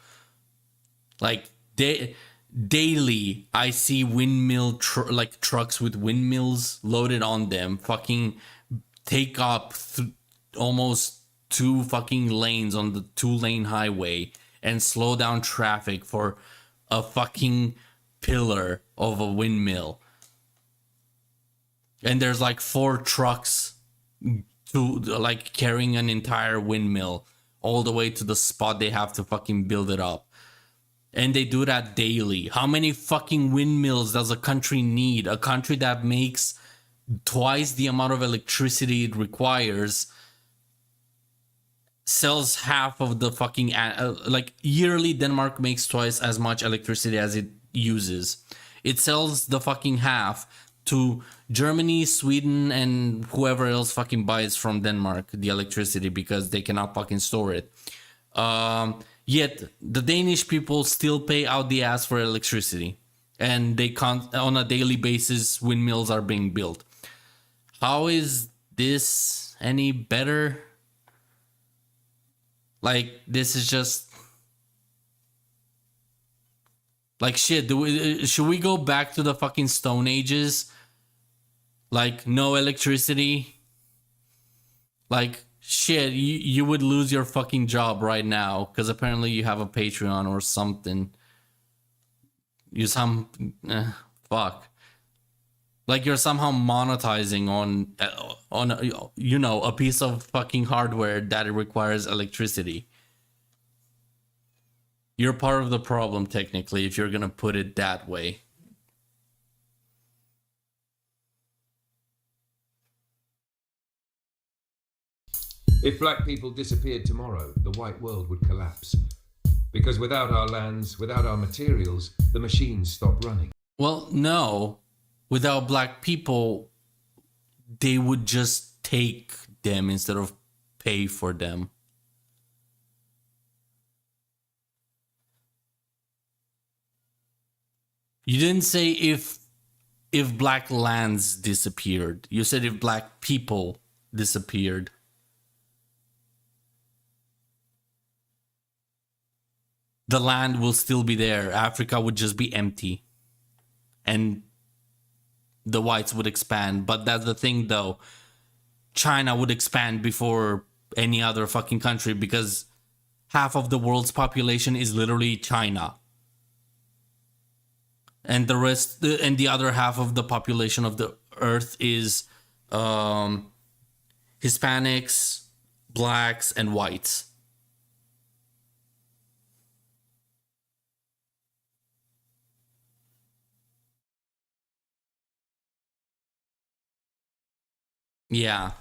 Like, daily, I see windmill trucks with windmills loaded on them fucking take up almost 2 fucking lanes on the 2-lane highway and slow down traffic for a fucking pillar of a windmill. And there's like 4 trucks to like carrying an entire windmill all the way to the spot they have to fucking build it up. And they do that daily. How many fucking windmills does a country need? A country that makes twice the amount of electricity it requires sells half of the fucking like yearly Denmark makes twice as much electricity as it uses. It sells the fucking half to Germany, Sweden, and whoever else fucking buys from Denmark the electricity because they cannot fucking store it. Yet the Danish people still pay out the ass for electricity, and they can't on a daily basis. Windmills are being built. How is this any better? Like, this is just like shit. Should we go back to the fucking Stone Ages? Like, no electricity? Like, shit, you would lose your fucking job right now because apparently you have a Patreon or something. Fuck. Like you're somehow monetizing on a piece of fucking hardware that requires electricity. You're part of the problem technically if you're gonna put it that way. If black people disappeared tomorrow, the white world would collapse. Because without our lands, without our materials, the machines stop running. Well, no. Without black people, they would just take them instead of pay for them. You didn't say if black lands disappeared. You said if black people disappeared. The land will still be there. Africa would just be empty. And the whites would expand. But that's the thing though. China would expand before any other fucking country because half of the world's population is literally China. And the rest, and the other half of the population of the earth is Hispanics, blacks, and whites. Yeah.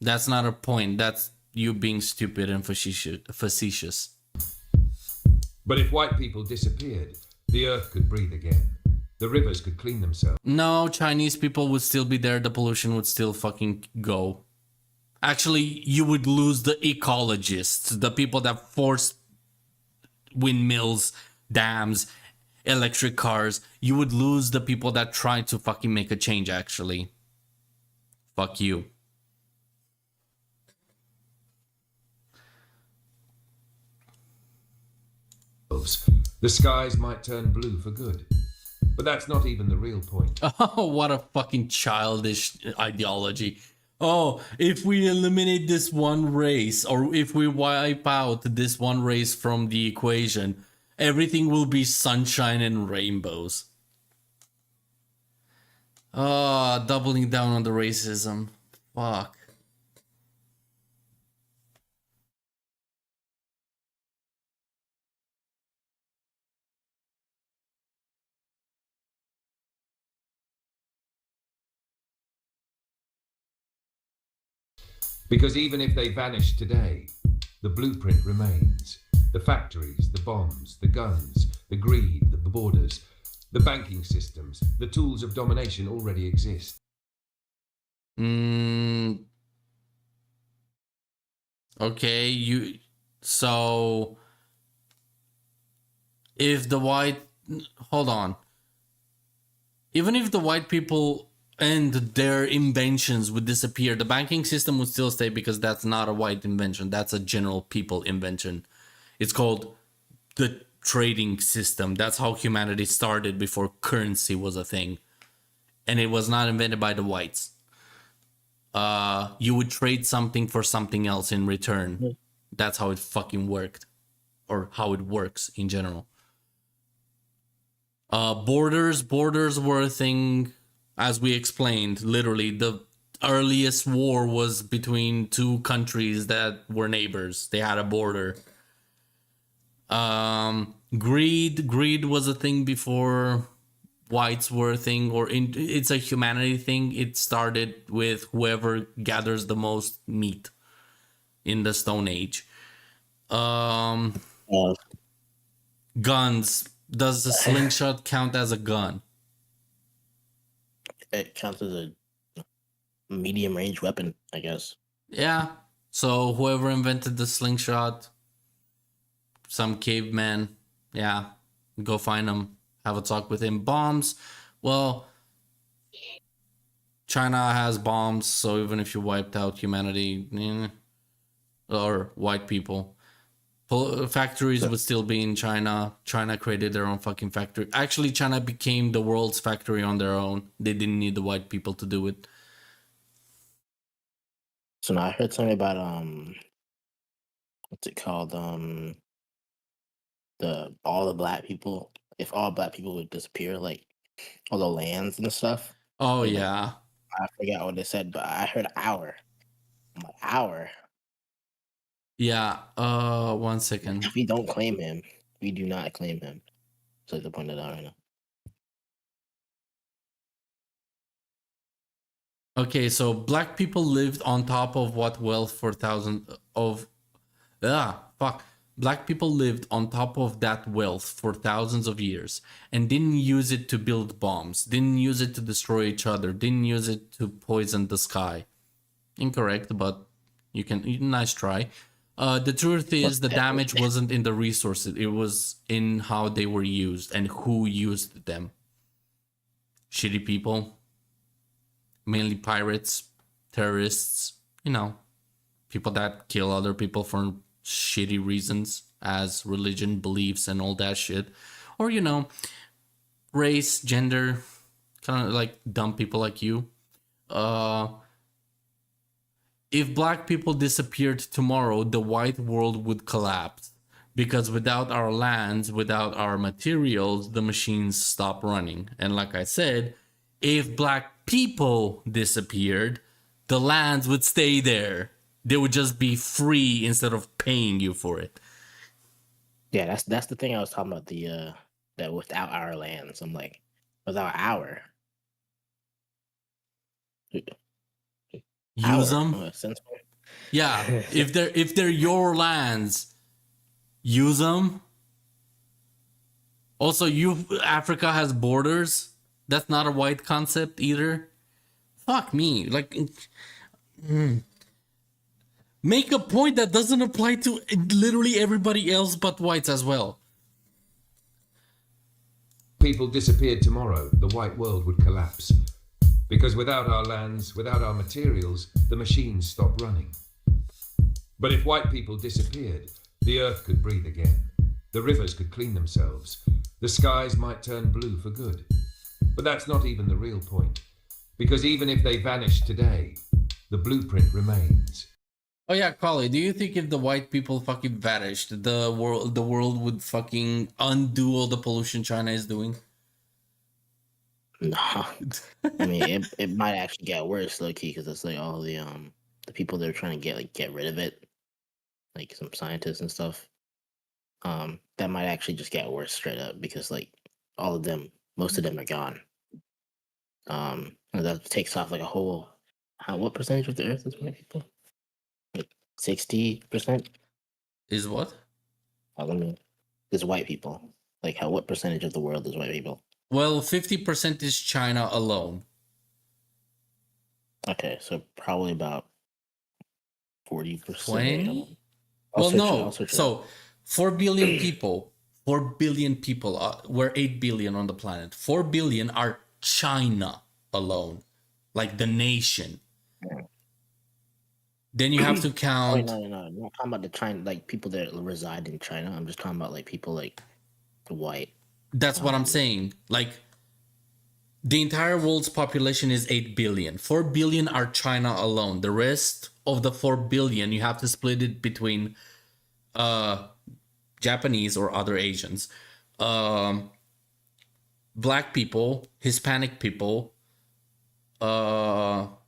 That's not a point. That's you being stupid and facetious. But if white people disappeared, the earth could breathe again. The rivers could clean themselves. No, Chinese people would still be there. The pollution would still fucking go. Actually, you would lose the ecologists, the people that force windmills, dams, electric cars. You would lose the people that try to fucking make a change, actually. Fuck you. The skies might turn blue for good. But that's not even the real point. Oh, what a fucking childish ideology. Oh, if we eliminate this one race, or if we wipe out this one race from the equation, everything will be sunshine and rainbows. Oh, doubling down on the racism. Fuck. Because even if they vanish today, the blueprint remains. The factories, the bombs, the guns, the greed, the borders, the banking systems, the tools of domination already exist. Okay, so if the white, hold on. Even if the white people and their inventions would disappear, the banking system would still stay because that's not a white invention. That's a general people invention. It's called the trading system. That's how humanity started before currency was a thing. And it was not invented by the whites. You would trade something for something else in return. That's how it fucking worked. Or how it works in general. Borders were a thing, as we explained. Literally, the earliest war was between two countries that were neighbors. They had a border. Greed was a thing before whites were a thing, or it's a humanity thing. It started with whoever gathers the most meat in the Stone Age. Guns. Does the slingshot count as a gun? It counts as a medium range weapon, I guess. Yeah. So whoever invented the slingshot, some caveman, yeah, go find him, have a talk with him. Bombs, well, China has bombs, so even if you wiped out humanity, or white people, factories would still be in China. China created their own fucking factory. Actually, China became the world's factory on their own. They didn't need the white people to do it. So now I heard something about what's it called? All the black people. If all black people would disappear, like all the lands and stuff. Oh Like, yeah. I forgot what they said, but I heard hour. I'm like, hour. Yeah. 1 second. If we don't claim him, we do not claim him. So the point of that right now. Okay, so black people lived on top of what wealth for thousands of fuck. Black people lived on top of that wealth for thousands of years and didn't use it to build bombs, didn't use it to destroy each other, didn't use it to poison the sky. Incorrect, but nice try. The truth is the damage wasn't in the resources, it was in how they were used and who used them. Shitty people, mainly pirates, terrorists, people that kill other people for shitty reasons as religion, beliefs, and all that shit. Or, race, gender, kind of like dumb people like you. If black people disappeared tomorrow, the white world would collapse. Because without our lands, without our materials, the machines stop running. And like I said, if black people disappeared, the lands would stay there. They would just be free instead of paying you for it. Yeah, that's the thing I was talking about. That without our lands, I'm like, without our Use them. sensible. Yeah, if they're your lands, use them. Also, Africa has borders. That's not a white concept either. Fuck me. Like, make a point that doesn't apply to literally everybody else but whites as well. People disappeared tomorrow, the white world would collapse. Because without our lands, without our materials, the machines stop running. But if white people disappeared, the earth could breathe again. The rivers could clean themselves. The skies might turn blue for good. But that's not even the real point. Because even if they vanished today, the blueprint remains. Oh yeah, Carly, do you think if the white people fucking vanished, the world would fucking undo all the pollution China is doing? No, I mean it might actually get worse, low key, because it's like all the people that are trying to get rid of it, like some scientists and stuff. That might actually just get worse straight up because like most of them are gone. And that takes off like a whole. What percentage of the Earth is white people? Like 60%. Is what? I mean, is white people. Like what percentage of the world is white people? Well, 50% is China alone. Okay, so probably about 40%. 20? Well, no. So 4 billion people. 4 billion people. We're 8 billion on the planet. 4 billion are China alone. Like the nation. Yeah. Then you have to count. No. I'm not talking about the China, like people that reside in China. I'm just talking about like people like the white. That's what I'm saying. Like, the entire world's population is 8 billion. 4 billion are China alone. The rest of the 4 billion, you have to split it between Japanese or other Asians, black people, Hispanic people, or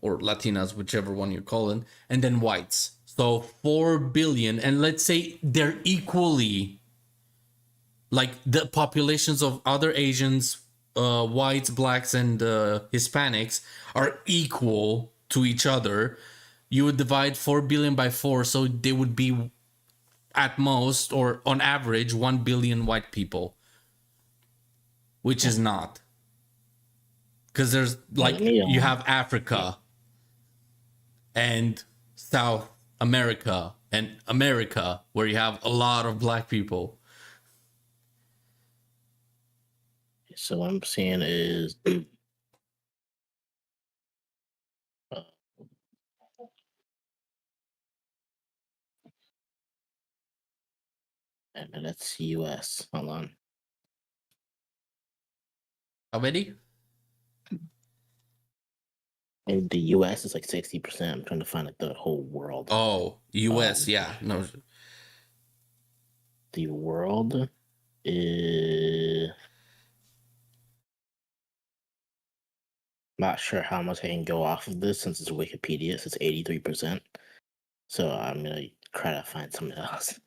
Latinas, whichever one you're calling, and then whites. So 4 billion, and let's say they're equally, like the populations of other Asians, whites, blacks, and Hispanics are equal to each other. You would divide 4 billion by 4, so they would be at most, or on average, 1 billion white people, which is not. Because there's like, you have Africa and South America and America, where you have a lot of black people. So what I'm saying is, and that's U.S. Hold on. How many? In the U.S. it's like 60%. I'm trying to find like the whole world. Oh, U.S. Yeah, no. The world is Not sure how much I can go off of this since it's Wikipedia. So it's 83%. So I'm gonna try to find something else.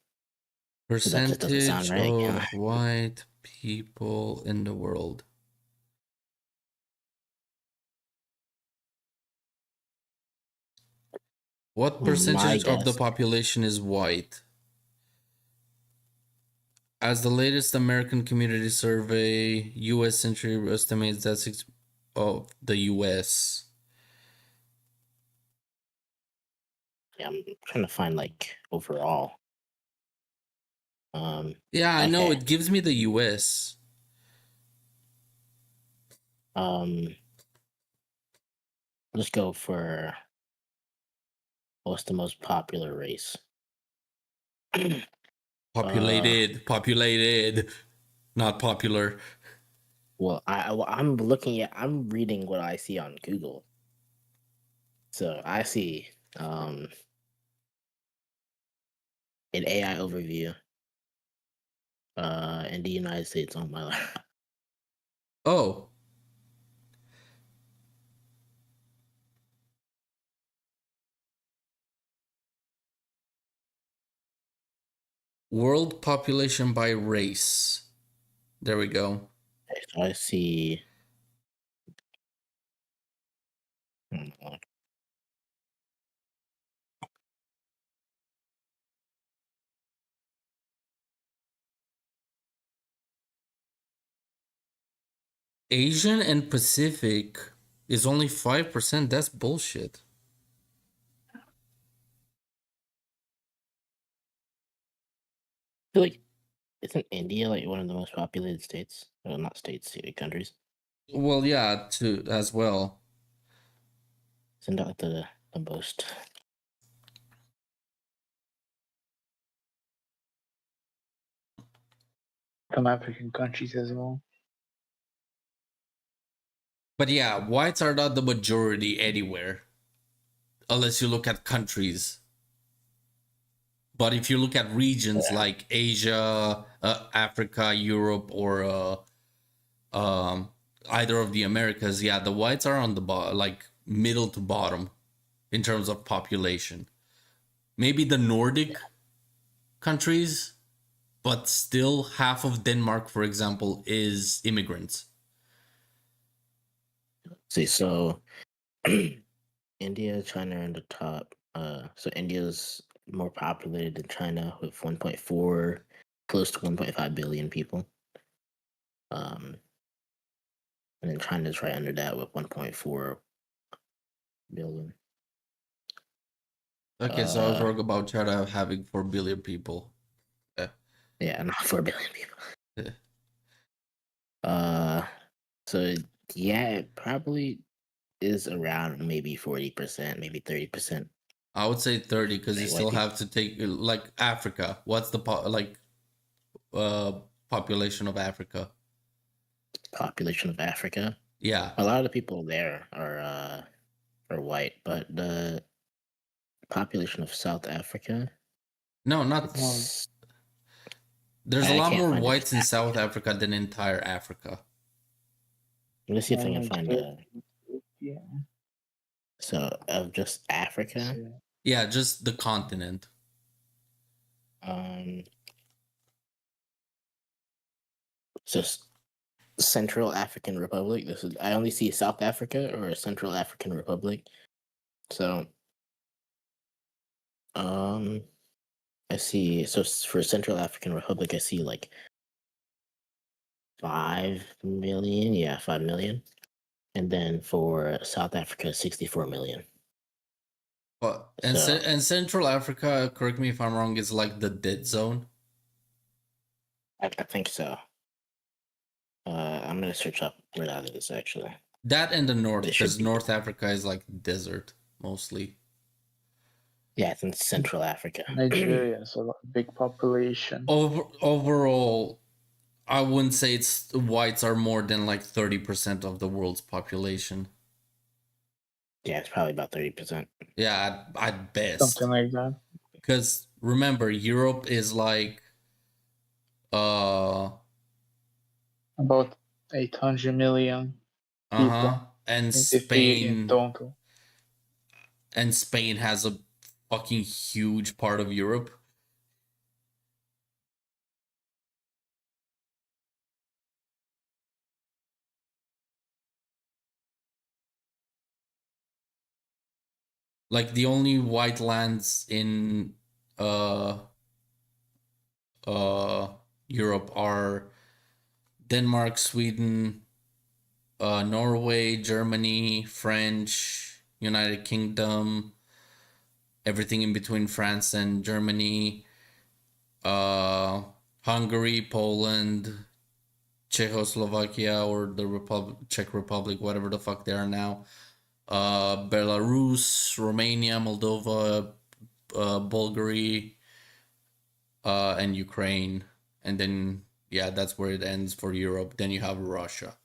That just doesn't sound Percentage right. of white people in the world. What My percentage of the guess. population is white? As the latest American Community Survey, U.S. Century estimates that 6 of the U.S. Yeah, I'm trying to find like overall. Yeah, I know Okay. it gives me the U.S. Let's go for what's the most popular race? Populated, not popular. Well, I'm reading what I see on Google. So I see an AI overview in the United States on my lap. Oh, world population by race. There we go. So I see. Asian and Pacific is only 5%. That's bullshit. I feel like isn't India like one of the most populated states? Well, not states, countries. Well, yeah, too as well. Isn't that like the most? Some African countries as well. But yeah, whites are not the majority anywhere, unless you look at countries. But if you look at regions like Asia, Africa, Europe, or either of the Americas, yeah, the whites are on the like middle to bottom in terms of population. Maybe the Nordic countries, but still half of Denmark, for example, is immigrants. See, so India, China are in the top. So India's more populated than China with 1.4, close to 1.5 billion people. And then China's right under that with 1.4 billion. Okay, so I was wrong about China having 4 billion people. Yeah, not 4 billion people. Yeah. So yeah, it probably is around maybe 40%, maybe 30%. I would say 30 because you White still people. have to take like Africa. What's the population of Africa? Population of Africa. Yeah. A lot of the people there are white, but the population of South Africa. No, not. It's, There's a I lot can't more find whites in it. South Africa than entire Africa. Let's see if I can find a. Yeah. So of just Africa. So, Yeah, just the continent. So Central African Republic. This is I only see South Africa or Central African Republic. So I see. So for Central African Republic, I see like 5 million. Yeah, 5 million. And then for South Africa, 64 million. But So and Central Africa, correct me if I'm wrong, is like the dead zone. I think so. I'm gonna search up where that is actually. That and the north, It should because be. North Africa is like desert mostly. Yeah, it's in Central Africa. Nigeria has a big population. Overall, I wouldn't say it's whites are more than like 30% of the world's population. Yeah, it's probably about 30%. Yeah, I'd best. Something like that. Because remember, Europe is like About 800 million uh-huh. people. and 23 in Spain total. and Spain has a fucking huge part of Europe. Like the only white lands in uh Europe are Denmark, Sweden, Norway, Germany, French, United Kingdom, everything in between France and Germany, Hungary, Poland, Czechoslovakia, or the Czech Republic, whatever the fuck they are now, Belarus, Romania, Moldova, Bulgaria, and Ukraine. And then, yeah, that's where it ends for Europe. Then you have Russia.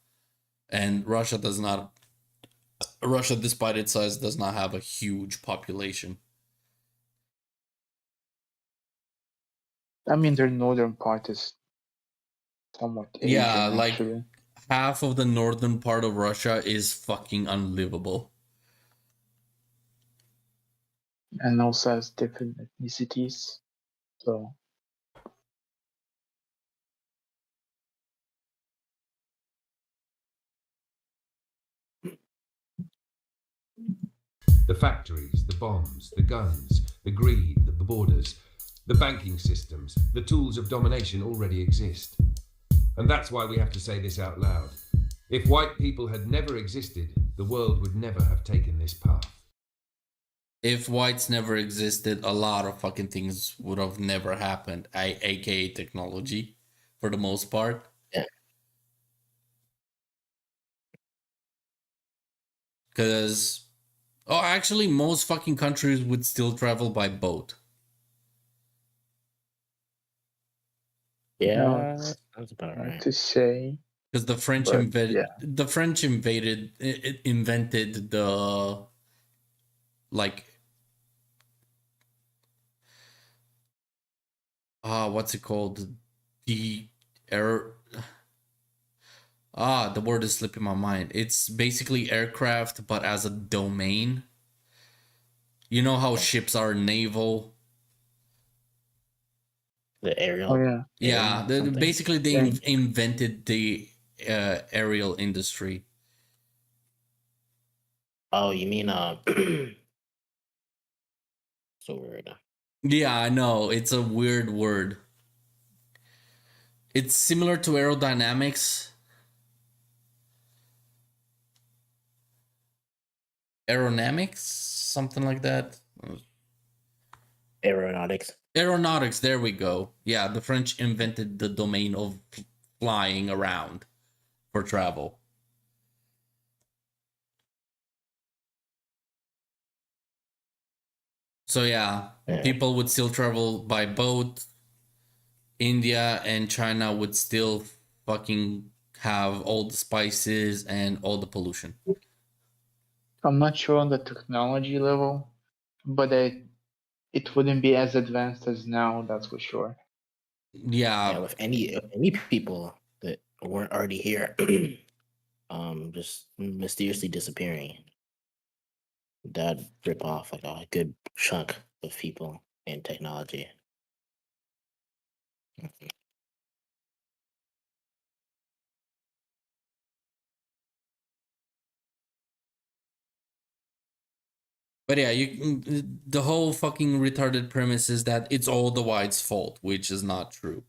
And Russia, despite its size, does not have a huge population. I mean, their northern part is somewhat Asian, Yeah, like actually. half of the northern part of Russia is fucking unlivable. And also has different ethnicities. So, The factories, the bombs, the guns, the greed, the borders, the banking systems, the tools of domination already exist. And that's why we have to say this out loud. If white people had never existed, the world would never have taken this path. If whites never existed, a lot of fucking things would have never happened, aka technology, for the most part. Yeah. Because, actually, most fucking countries would still travel by boat. Yeah, it's that's about hard right. to say. Because the French But, invented the, like, what's it called? The air. The word is slipping my mind. It's basically aircraft, but as a domain. You know how ships are naval? The aerial. Oh, yeah. Yeah, something. basically they Yeah. invented the aerial industry. Oh, you mean so weird. Yeah, I know. It's a weird word. It's similar to aerodynamics. Aerodynamics? Something like that. Aeronautics. Aeronautics, there we go. Yeah, the French invented the domain of flying around for travel. So yeah, people would still travel by boat. India and China would still fucking have all the spices and all the pollution. I'm not sure on the technology level, but it wouldn't be as advanced as now, that's for sure. Yeah. With any people that weren't already here, just mysteriously disappearing, that'd rip off like a good chunk of people and technology. But yeah, the whole fucking retarded premise is that it's all the whites' fault, which is not true.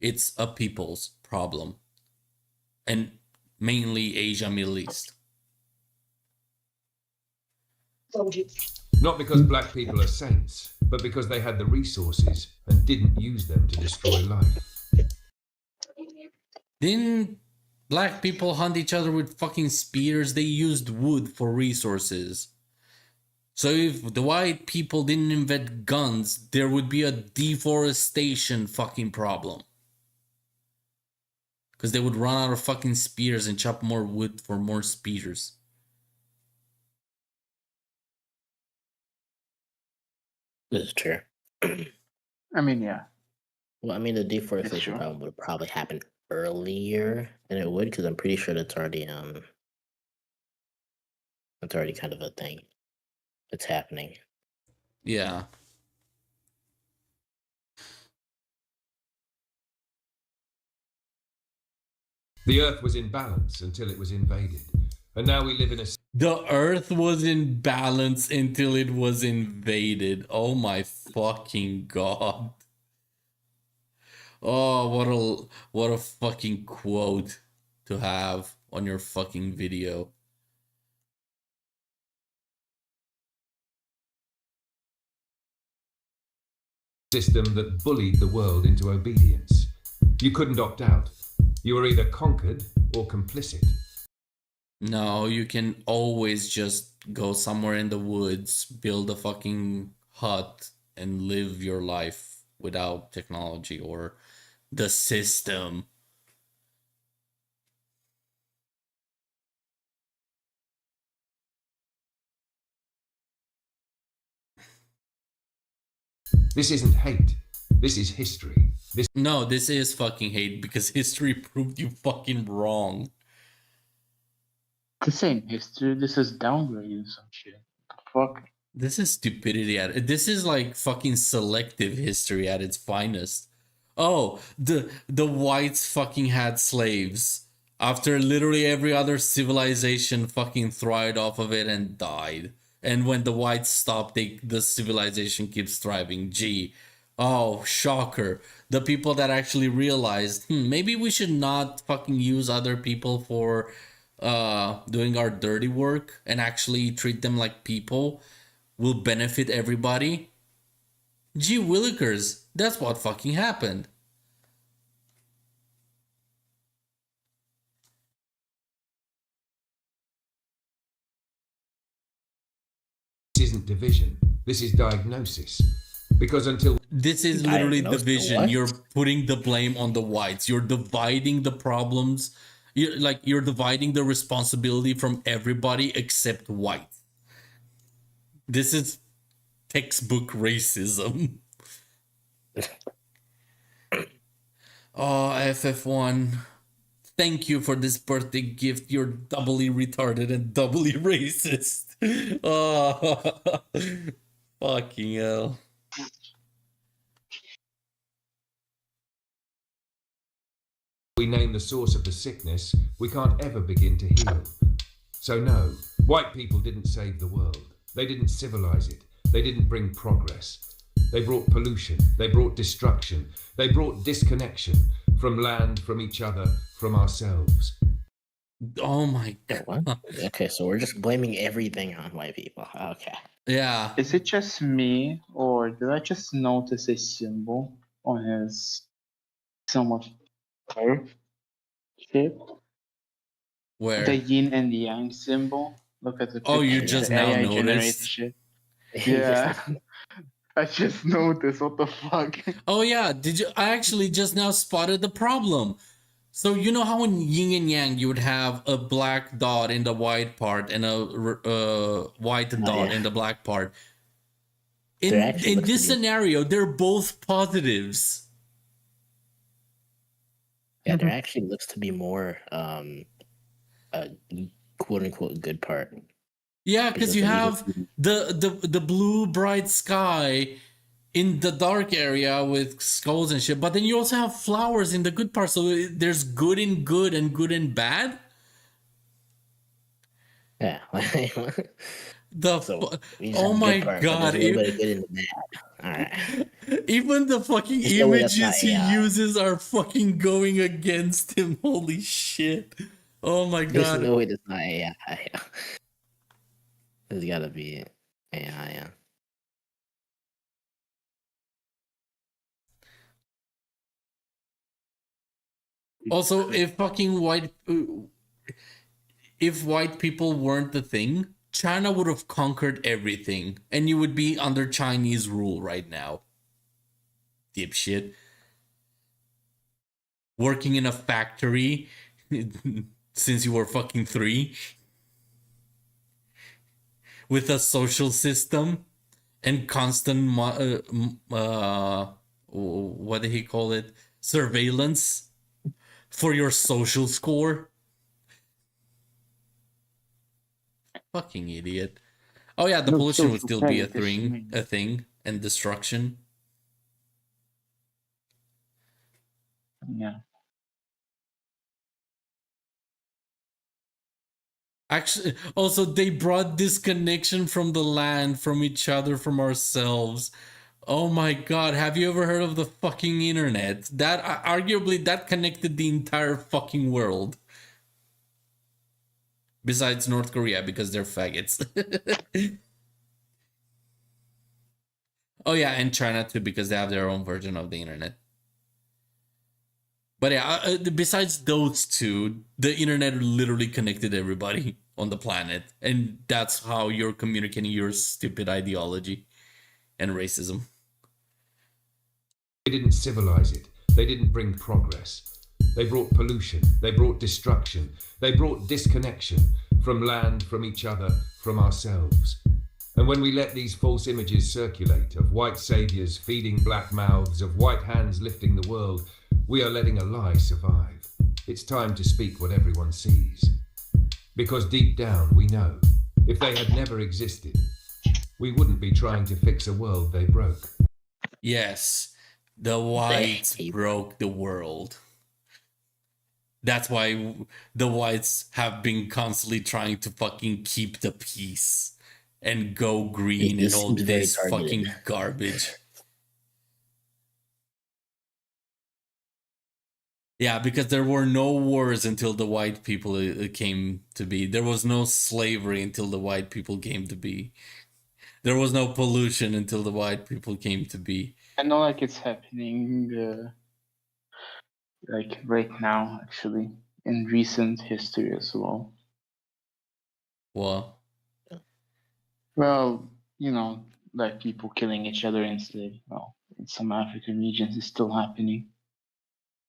It's a people's problem. And mainly Asia, Middle East. Not because black people are saints, but because they had the resources and didn't use them to destroy life. Didn't black people hunt each other with fucking spears? They used wood for resources. So if the white people didn't invent guns, there would be a deforestation fucking problem. Because they would run out of fucking spears and chop more wood for more spears. This is true. I mean, yeah. Well, I mean, the deforestation true. problem would probably happen earlier than it would, because I'm pretty sure that's already It's already kind of a thing. It's happening. Yeah. The Earth was in balance until it was invaded. And now we live in a The Earth was in balance until it was invaded. Oh my fucking god. Oh, what a fucking quote to have on your fucking video. system that bullied the world into obedience. You couldn't opt out. You were either conquered or complicit. No, you can always just go somewhere in the woods, build a fucking hut, and live your life without technology or the system. This isn't hate. This is history. No, this is fucking hate because history proved you fucking wrong. This ain't history. This is downgrading some shit. The fuck? This is stupidity this is like fucking selective history at its finest. Oh, the whites fucking had slaves after literally every other civilization fucking thrived off of it and died. And when the whites stopped, the civilization keeps thriving. Gee, oh, shocker. The people that actually realized, maybe we should not fucking use other people for doing our dirty work and actually treat them like people will benefit everybody. Gee willikers, that's what fucking happened. This isn't division. This is diagnosis. Because until This is literally Diagnosed division. what? You're putting the blame on the whites. You're dividing the problems. You're dividing the responsibility from everybody except white. This is textbook racism. Oh, F.F1. Thank you for this birthday gift. You're doubly retarded and doubly racist. Oh, fucking hell. we name the source of the sickness, we can't ever begin to heal. So no, white people didn't save the world. They didn't civilize it. They didn't bring progress. They brought pollution. They brought destruction. They brought disconnection from land, from each other, from ourselves. Oh my What? god. Okay, so we're just blaming everything on white people. Okay. Yeah. Is it just me, or did I just notice a symbol on his somewhat curved shape? Where? The yin and the yang symbol. Look at the Oh, you picture, just the now AI generated noticed? shit. He Yeah. just- I just noticed. What the fuck? Oh yeah, I actually just now spotted the problem. So you know how in yin and yang you would have a black dot in the white part and a white dot yeah. in the black part. There actually In looks to this be- scenario, they're both positives. Yeah, there actually looks to be more a quote unquote good part. Yeah, because you then have the blue bright sky in the dark area with skulls and shit, but then you also have flowers in the good part. So there's good in good and good in bad. Yeah. The So we just oh have the my good part, but god! there's a little bit of good in the bad. All right. Even the fucking There's no way that's images not he AI. uses are fucking going against him. Holy shit! Oh my There's god! no way that's not AI. There's gotta be AI. Yeah. Also, if fucking if white people weren't the thing, China would have conquered everything, and you would be under Chinese rule right now. Dipshit. Working in a factory since you were fucking 3. With a social system and constant, what did he call it? Surveillance for your social score. Fucking idiot. Oh yeah, the Look, pollution would social still be credit, a thing, and destruction. Yeah. Actually, also they brought disconnection from the land, from each other, from ourselves. Oh my god, have you ever heard of the fucking internet? That arguably that connected the entire fucking world. Besides North Korea because they're faggots. Oh yeah, and China too because they have their own version of the internet. But yeah, besides those two, the internet literally connected everybody on the planet, and that's how you're communicating your stupid ideology and racism. They didn't civilize it. They didn't bring progress. They brought pollution. They brought destruction. They brought disconnection from land, from each other, from ourselves. And when we let these false images circulate of white saviors feeding black mouths, of white hands lifting the world, we are letting a lie survive. It's time to speak what everyone sees. Because deep down we know, if they had never existed, we wouldn't be trying to fix a world they broke. Yes, the whites broke the world. That's why the whites have been constantly trying to fucking keep the peace and go green and all this fucking garbage. Yeah, because there were no wars until the white people came to be. There was no slavery until the white people came to be. There was no pollution until the white people came to be. I know, like, it's happening, like, right now, actually, in recent history as well. What? Well, you know, like people killing each other in some African regions is still happening.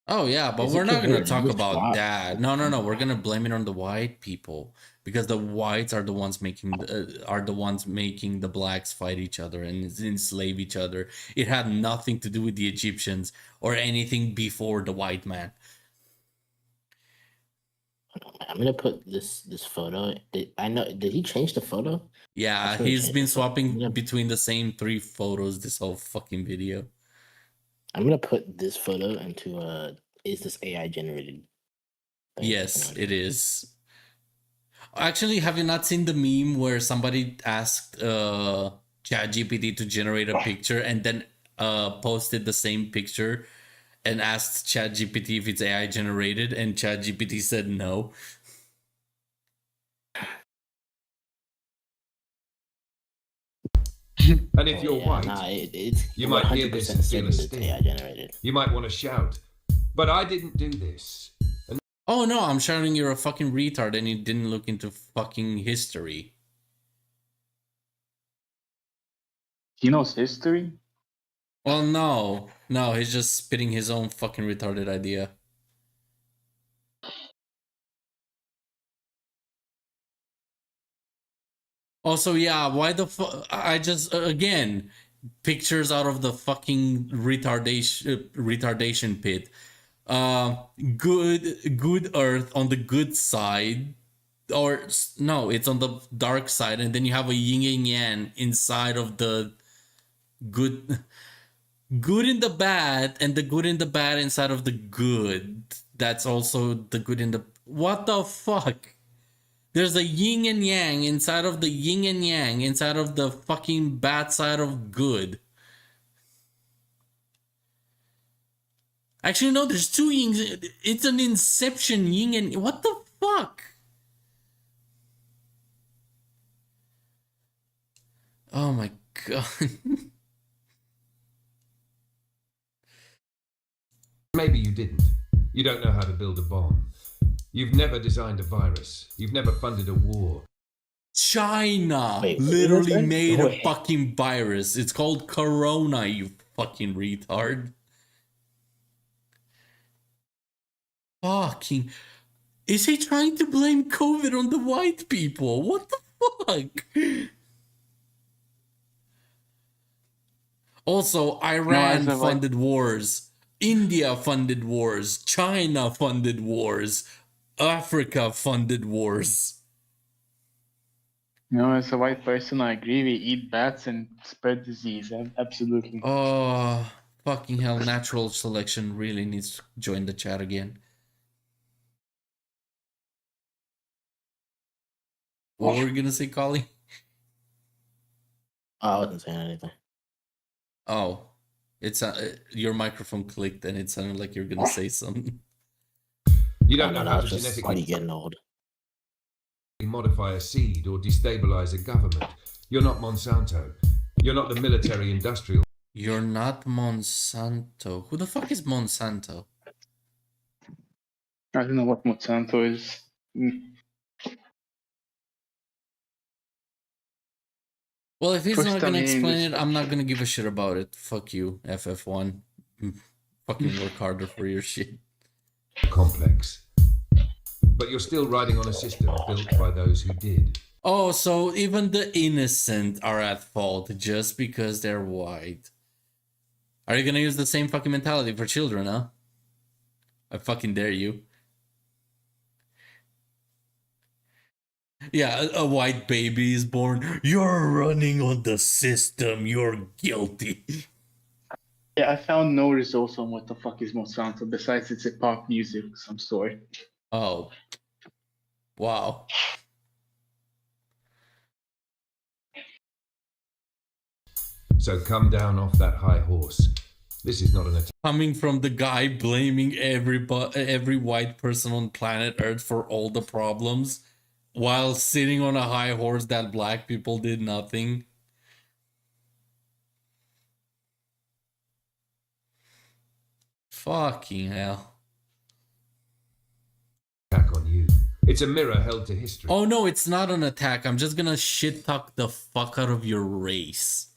Oh yeah, but we're not gonna talk about that. No, we're gonna blame it on the white people because the whites are the ones making the blacks fight each other and enslave each other. It had nothing to do with the Egyptians or anything before the white man. I'm gonna put this photo. Did he change the photo? Yeah, he's been swapping between the same 3 photos this whole fucking video. I'm gonna put this photo into is this AI generated? Yes, it is. Actually, have you not seen the meme where somebody asked ChatGPT to generate a picture and then posted the same picture and asked ChatGPT if it's AI generated, and ChatGPT said no? And if you're white, you might hear this and feel a sting. You might want to shout, but I didn't do this. And oh no, I'm shouting you're a fucking retard and you didn't look into fucking history. He knows history? Well, no, he's just spitting his own fucking retarded idea. Also, yeah, why the fuck? I just, again, pictures out of the fucking retardation pit. Good Earth on the good side, or no, it's on the dark side, and then you have a yin and yang inside of the good in the bad, and the good in the bad inside of the good. That's also the good in the... What the fuck? There's a yin and yang inside of the yin and yang inside of the fucking bad side of good. Actually, no, there's 2 yings. It's an inception yin and... What the fuck? Oh my god. maybe you didn't. You don't know how to build a bomb. You've never designed a virus. You've never funded a war. China literally made a fucking virus. It's called Corona, you fucking retard. Fucking... Is he trying to blame COVID on the white people? What the fuck? Also, Iran funded wars. India funded wars. China funded wars. Africa funded wars. No, as a white person, I agree. We eat bats and spread disease. Absolutely. Oh, fucking hell. Natural selection really needs to join the chat again. What were you gonna say, Collie? Oh, I wasn't saying anything. Oh, it's your microphone clicked and it sounded like you're gonna say something. You No, don't no, know no. how It's to just genetically me getting old. modify a seed or destabilize a government. You're not Monsanto. You're not the military industrial. You're not Monsanto. Who the fuck is Monsanto? I don't know what Monsanto is. Well, if he's First not time gonna hearing explain this. it, I'm not gonna give a shit about it. Fuck you, FF1. Fucking work harder for your shit. Complex. But you're still riding on a system built by those who did. Oh, so even the innocent are at fault just because they're white. Are you gonna use the same fucking mentality for children, huh? I fucking dare you. Yeah, a white baby is born. You're running on the system. You're guilty. Yeah, I found no results on what the fuck is Monsanto besides it's a pop music of some sort. Oh. Wow. So come down off that high horse. This is not an attack. Coming from the guy blaming every white person on planet Earth for all the problems while sitting on a high horse that black people did nothing. Fucking hell. On you. It's a mirror held to history. Oh no, it's not an attack. I'm just gonna shit talk the fuck out of your race.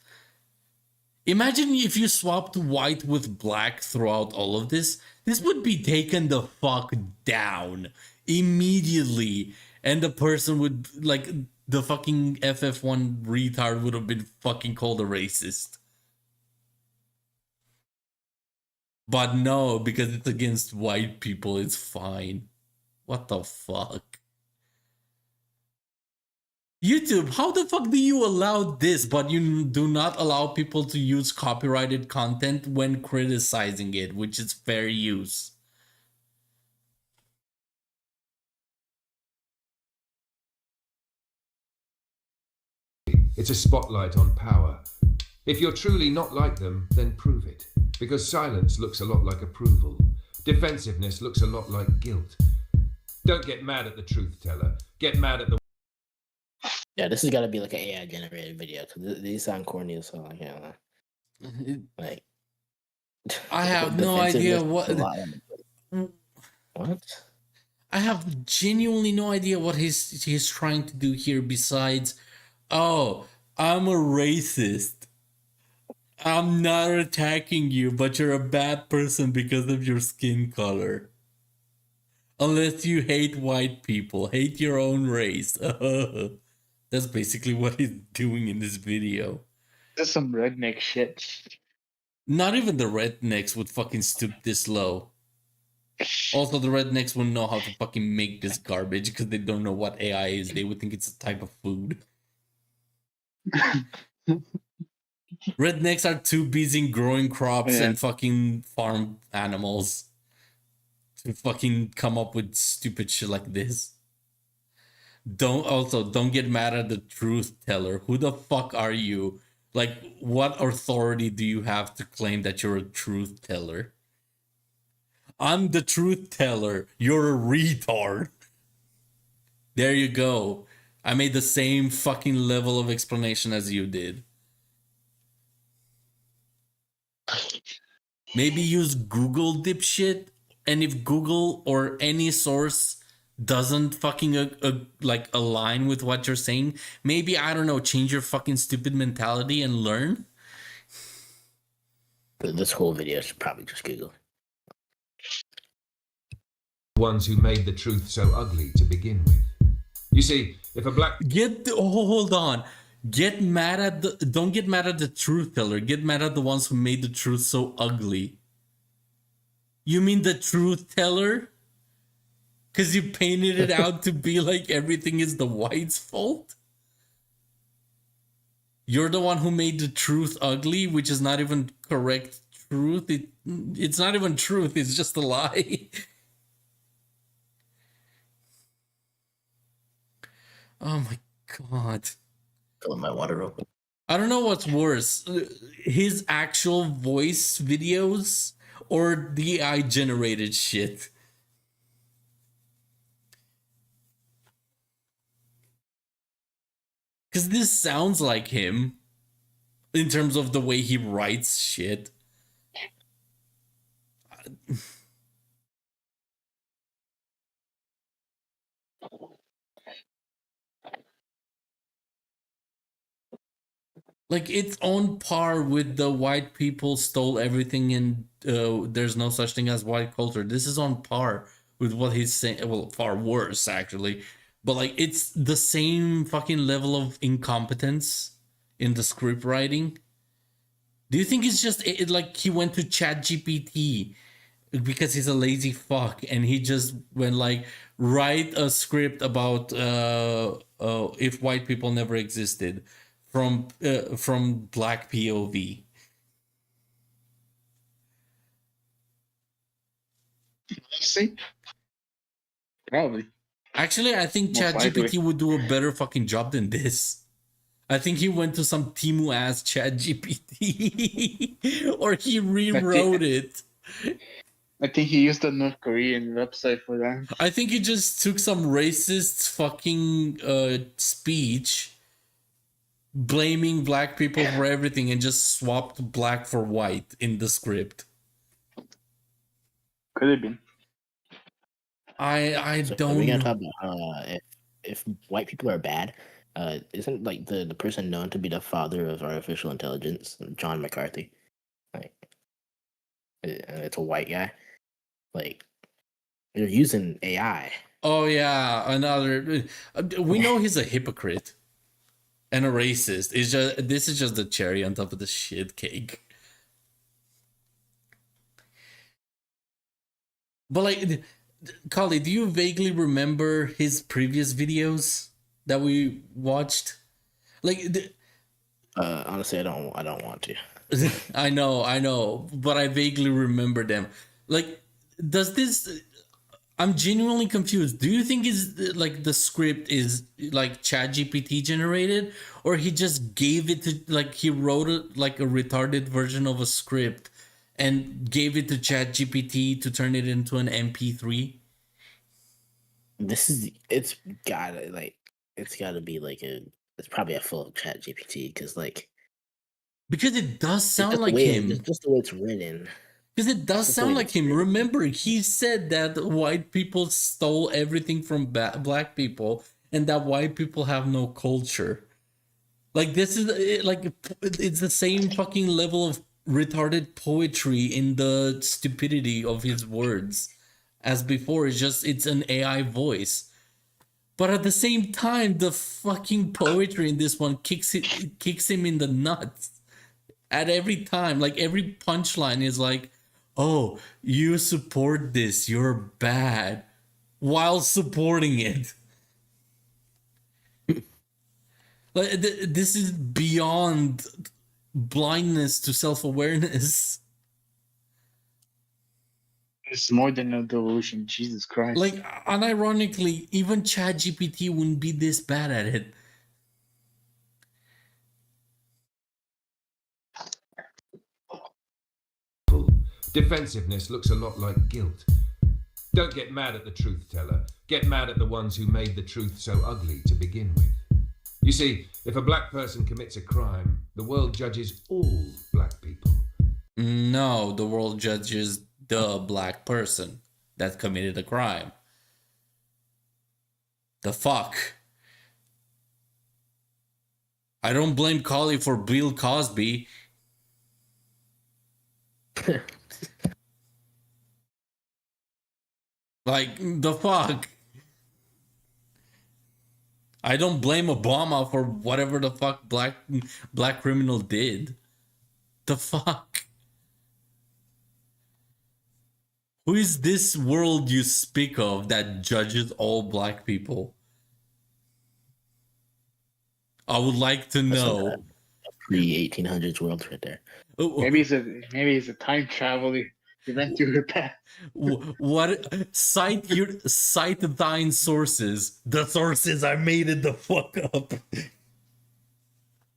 Imagine if you swapped white with black throughout all of this. This would be taken the fuck down immediately. And the person would, like, the fucking FF1 retard would have been fucking called a racist. But no, because it's against white people, it's fine. What the fuck? YouTube, how the fuck do you allow this, but you do not allow people to use copyrighted content when criticizing it, which is fair use? It's a spotlight on power. If you're truly not like them, then prove it. Because silence looks a lot like approval. Defensiveness looks a lot like guilt. Don't get mad at the truth teller. Get mad at the... Yeah, this is gotta be like an AI generated video because these sound corny as hell. Like, like I have no idea what. What? I have genuinely no idea what he's trying to do here. Besides, oh, I'm a racist. I'm not attacking you, but you're a bad person because of your skin color. Unless you hate white people, hate your own race. That's basically what he's doing in this video. This is some redneck shit. Not even the rednecks would fucking stoop this low. Also, the rednecks wouldn't know how to fucking make this garbage because they don't know what AI is. They would think it's a type of food. Rednecks are too busy growing crops and fucking farm animals to fucking come up with stupid shit like this. Don't get mad at the truth teller. Who the fuck are you? Like, what authority do you have to claim that you're a truth teller? I'm the truth teller. You're a retard. There you go. I made the same fucking level of explanation as you did. Maybe use Google, dipshit. And if Google or any source doesn't fucking like align with what you're saying, maybe, I don't know, change your fucking stupid mentality and learn. This whole video should probably just Google. Ones who made the truth so ugly to begin with. You see, if a black... Hold on. Don't get mad at the truth teller. Get mad at the ones who made the truth so ugly. You mean the truth teller? Because you painted it out to be like everything is the white's fault? You're the one who made the truth ugly, which is not even correct truth. It's not even truth, it's just a lie. Oh my god. Filling my water open. I don't know what's worse, his actual voice videos or the AI generated shit. Because this sounds like him in terms of the way he writes shit. Like, it's on par with the white people stole everything and there's no such thing as white culture. This is on par with what he's saying. Well, far worse, actually. But, like, it's the same fucking level of incompetence in the script writing. Do you think it's just, like, he went to ChatGPT because he's a lazy fuck and he just went, like, write a script about if white people never existed from black POV? See? Probably. Actually, I think Most likely. ChatGPT would do a better fucking job than this. I think he went to some Timu ass ChatGPT or he rewrote it. I think he used the North Korean website for that. I think he just took some racist fucking speech blaming black people for everything and just swapped black for white in the script. Could have been. I So don't we're gonna know. talk about if white people are bad. Isn't like the person known to be the father of artificial intelligence, John McCarthy? Like, it's a white guy. Like, they're using AI. Oh yeah, another. We know he's a hypocrite and a racist. It's just this is just the cherry on top of the shit cake. But like, Kali, do you vaguely remember his previous videos that we watched? Like, Honestly, I don't want to. I know, but I vaguely remember them. Like, does this? I'm genuinely confused. Do you think is like the script is like ChatGPT generated, or he just gave it to like he wrote it like a retarded version of a script and gave it to ChatGPT to turn it into an MP3? It's gotta be like it's probably a full chat GPT because like Because it does it's sound just the like way him. it's just the way it's written. Because it does Just the way sound like it's him. written. Remember, he said that white people stole everything from black people and that white people have no culture. Like, this is like, it's the same fucking level of retarded poetry in the stupidity of his words as before. It's an AI voice. But at the same time, the fucking poetry in this one kicks him in the nuts at every time. Like, every punchline is like, oh, you support this, you're bad, while supporting it. Like, this is beyond blindness to self-awareness. It's more than a delusion. Jesus Christ. Like, unironically, even ChatGPT wouldn't be this bad at it. Defensiveness looks a lot like guilt. Don't get mad at the truth teller. Get mad at the ones who made the truth so ugly to begin with. You see, if a black person commits a crime, the world judges all black people. No, the world judges the black person that committed a crime. The fuck? I don't blame Collie for Bill Cosby. Like, the fuck? I don't blame Obama for whatever the fuck black criminal did. The fuck? Who is this world you speak of that judges all black people? I would like to know. pre-1800s world right there. Maybe he's a time traveler. He went to her past. What? Cite thine sources. The sources I made it the fuck up.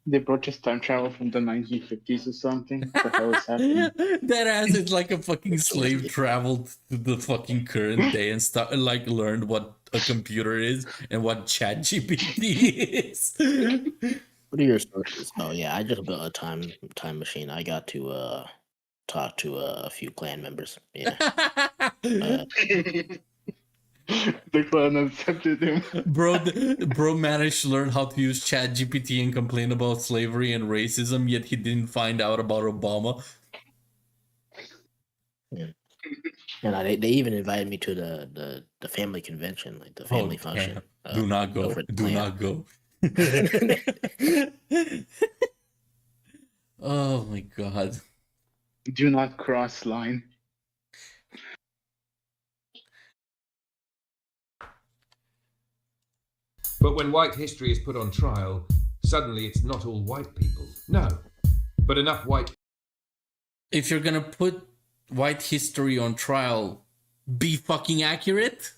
They brought just time travel from the 1950s or something. What the hell is happening? That ass is like a fucking slave traveled to the fucking current day and like learned what a computer is and what ChatGPT is. What are your sources? Oh yeah, I just built a time machine. I got to talk to a few clan members. Yeah. The clan accepted him. Bro managed to learn how to use ChatGPT and complain about slavery and racism, yet he didn't find out about Obama. Yeah. And they even invited me to the family convention, like the family function. Do not go. over the Do clan. not go. Oh my god. Do not cross line. But when white history is put on trial, suddenly it's not all white people. No, but enough white. If you're gonna put white history on trial, be fucking accurate.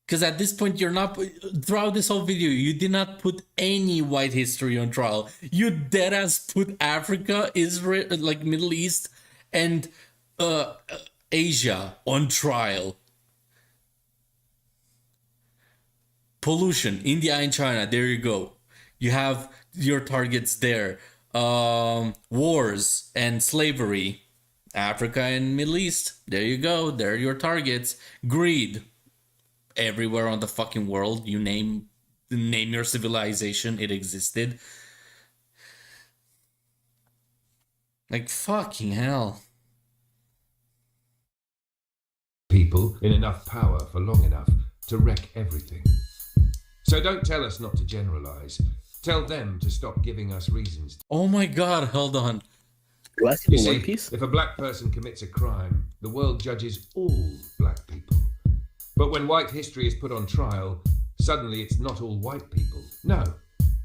Because at this point, you're not, throughout this whole video, you did not put any white history on trial. You deadass put Africa, Israel, like Middle East, and Asia on trial. Pollution, India and China, there you go. You have your targets there. Wars and slavery, Africa and Middle East, there you go. There are your targets. Greed. Everywhere on the fucking world, you name your civilization, it existed. Like fucking hell. People in enough power for long enough to wreck everything. So don't tell us not to generalize. Tell them to stop giving us reasons. Oh my god, hold on. Do I see You the One see, Piece? if a black person commits a crime, the world judges all black people. But when white history is put on trial, suddenly it's not all white people. No,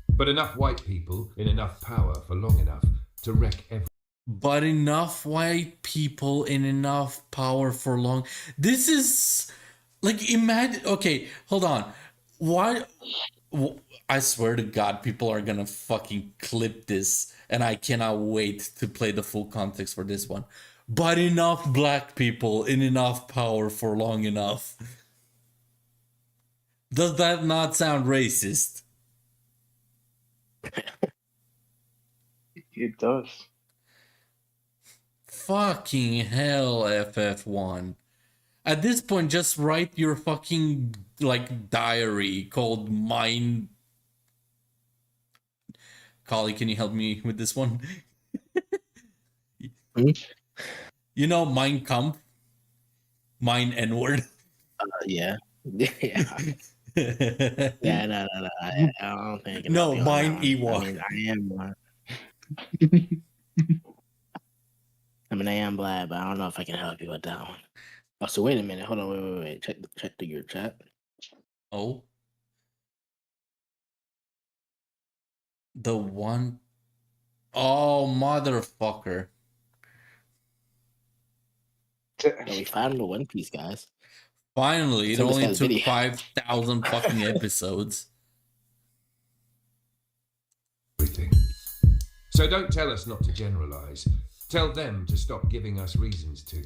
but enough white people in enough power for long enough to wreck everything. But enough white people in enough power for long. This is like, imagine. Okay, hold on. Why? I swear to God, people are gonna fucking clip this, and I cannot wait to play the full context for this one. But enough black people in enough power for long enough. Does that not sound racist? It does. Fucking hell, FF1. At this point, just write your fucking, like, diary called Mine. Kali, can you help me with this one? You know, Mein Kampf? Mine N-word. Yeah. Yeah. Yeah, no. I don't think I can No, help you on mine that one. Ewok. I am black, but I don't know if I can help you with that one. Oh, so wait a minute. Hold on. Wait. Check your chat. Oh. The one. Oh, motherfucker. No, we found the One Piece, guys. Finally, it So this only guy's took video. 5,000 fucking episodes. Everything. So don't tell us not to generalize. Tell them to stop giving us reasons to.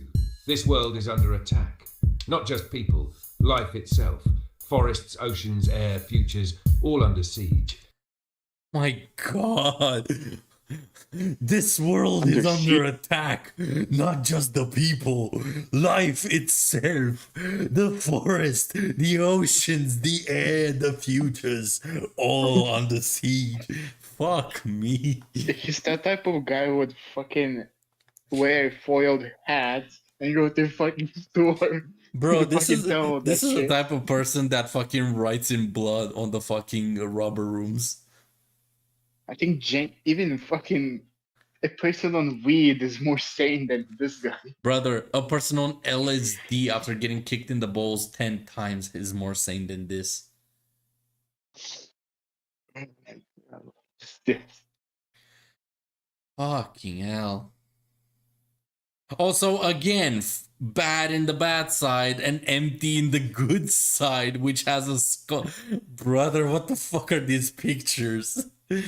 This world is under attack. Not just people, life itself. Forests, oceans, air, futures, all under siege. My god. This world is under attack. Not just the people. Life itself. The forest, the oceans, the air, the futures. All under siege. Fuck me. He's that type of guy who would fucking wear foiled hats and go to the fucking store. Bro, to this fucking is tell this that is the shit. type of person that fucking writes in blood on the fucking rubber rooms. I think even fucking a person on weed is more sane than this guy. Brother, a person on LSD after getting kicked in the balls 10 times is more sane than this. Yes. Fucking hell. Also, again, bad in the bad side and empty in the good side, which has a skull. Brother, what the fuck are these pictures? I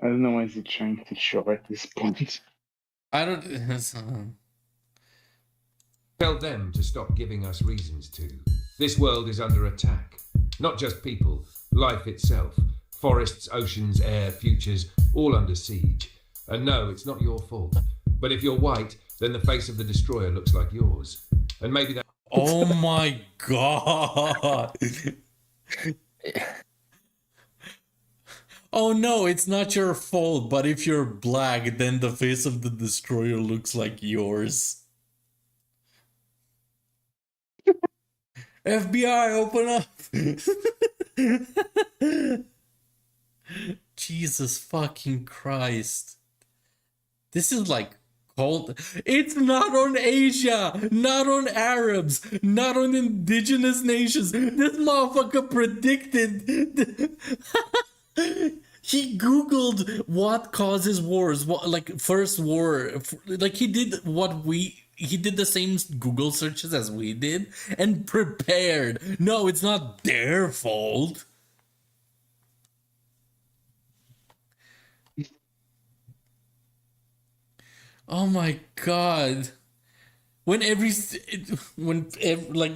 don't know what he's trying to show at this point. I don't. Tell them to stop giving us reasons to. This world is under attack. Not just people, life itself. Forests, oceans, air, futures, all under siege. And no, it's not your fault. But if you're white, then the face of the destroyer looks like yours. And maybe that... Oh my god. Oh no, it's not your fault, but if you're black, then the face of the destroyer looks like yours. FBI, open up! Jesus fucking Christ. This is like cold. It's not on Asia, not on Arabs, not on indigenous nations. This motherfucker predicted. He googled what causes wars, what, like first war, like he did the same Google searches as we did and prepared. No, it's not their fault. Oh my god. When like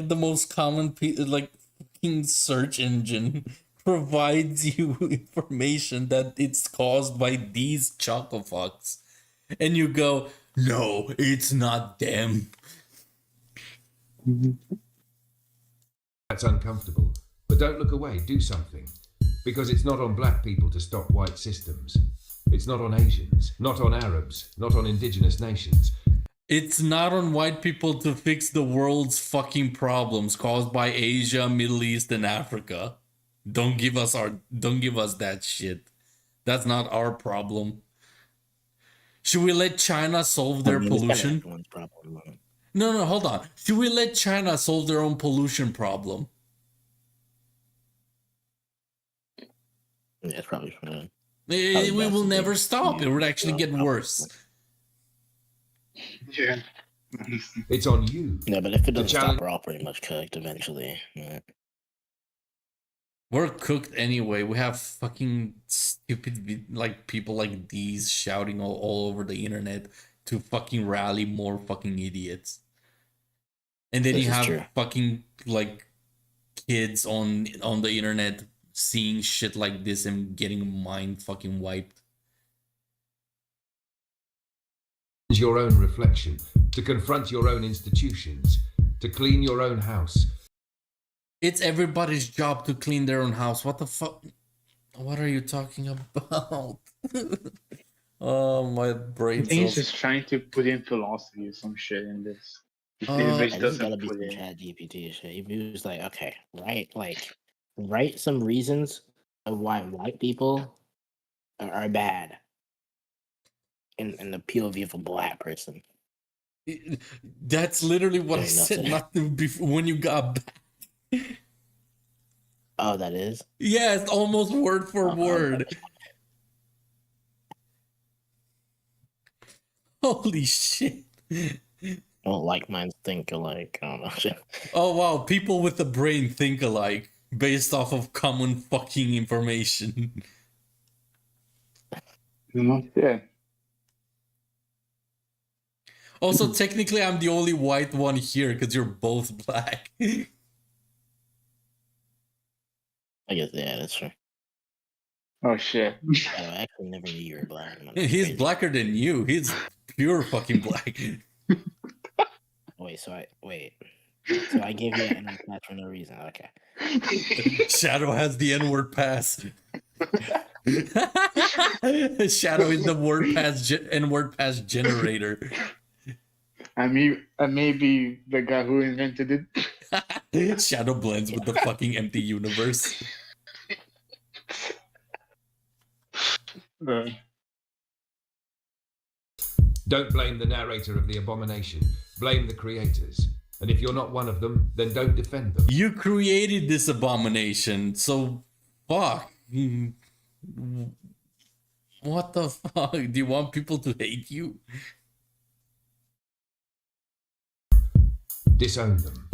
the most common like fucking search engine provides you information that it's caused by these chocofucks, and you go, no, it's not them. That's uncomfortable. But don't look away, do something. Because it's not on black people to stop white systems. It's not on Asians, not on Arabs, not on indigenous nations. It's not on white people to fix the world's fucking problems caused by Asia, Middle East, and Africa. Don't give us that shit. That's not our problem. Should we let China solve their pollution? No, hold on. Should we let China solve their own pollution problem? Yeah, it's probably fine. We will never stop. It would actually get worse. Yeah. It's on you. Yeah, but if it doesn't stop, we're all pretty much cooked eventually. Right? We're cooked anyway. We have fucking stupid like people like these shouting all over the internet to fucking rally more fucking idiots. And then you have fucking like kids on the internet seeing shit like this and getting mind fucking wiped. Your own reflection, to confront your own institutions, to clean your own house. It's everybody's job to clean their own house. What the fuck? What are you talking about? Oh, my brain. I think he's just trying to put in philosophy or some shit in this. It doesn't put in Chat GPT shit. If he was like, okay, write some reasons of why white people are bad in the POV of a black person. That's literally what I said. Nothing before when you got back. Oh, that is? Yeah, it's almost word for word. Holy shit. Well, like minds think alike. I don't know. Oh, wow. People with a brain think alike based off of common fucking information. Yeah. Also, technically, I'm the only white one here because you're both black. I guess, yeah, that's true. Oh, shit. I actually never knew you were black. He's blacker than you. He's pure fucking black. So I gave you an N-word pass for no reason. Okay. Shadow has the N-word pass. Shadow is the word pass N-word pass generator. I may be the guy who invented it. Shadow blends with the fucking empty universe. Don't blame the narrator of the abomination. Blame the creators. And if you're not one of them, then don't defend them. You created this abomination, so fuck. What the fuck? Do you want people to hate you? Disown them.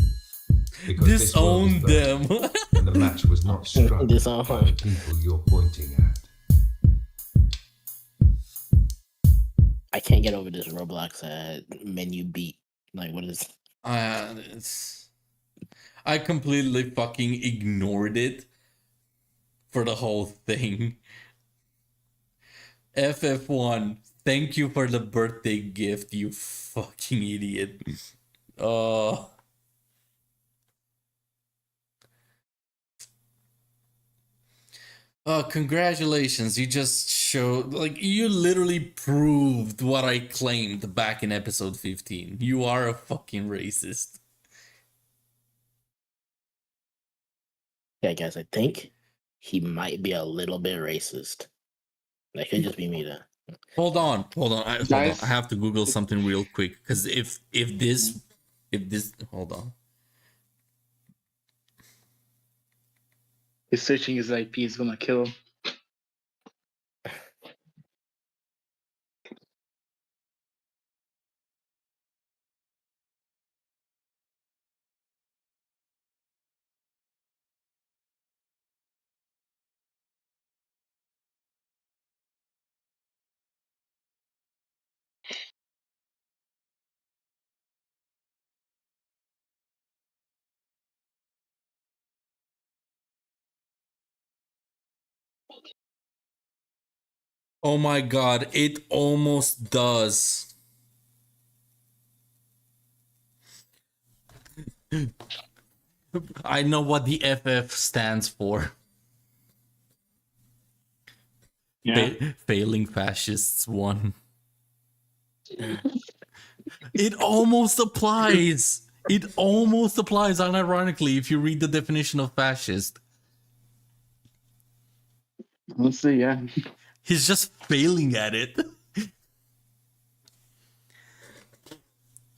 Because this world is Disown broken, them. and the match was not struck Disown. by the people you're pointing at. I can't get over this Roblox menu beat. Like, what is? I completely fucking ignored it for the whole thing. F.F1, thank you for the birthday gift, you fucking idiot. Congratulations, you just showed, like, you literally proved what I claimed back in episode 15. You are a fucking racist. Yeah, guys, I think he might be a little bit racist. That could just be me, though. Hold on. I Guys, have to Google something real quick, because if this, hold on. He's searching his IP is gonna kill him. Oh my god, it almost does. I know what the FF stands for. Yeah. Failing fascists 1. It almost applies. It almost applies unironically if you read the definition of fascist. Honestly, yeah. He's just failing at it.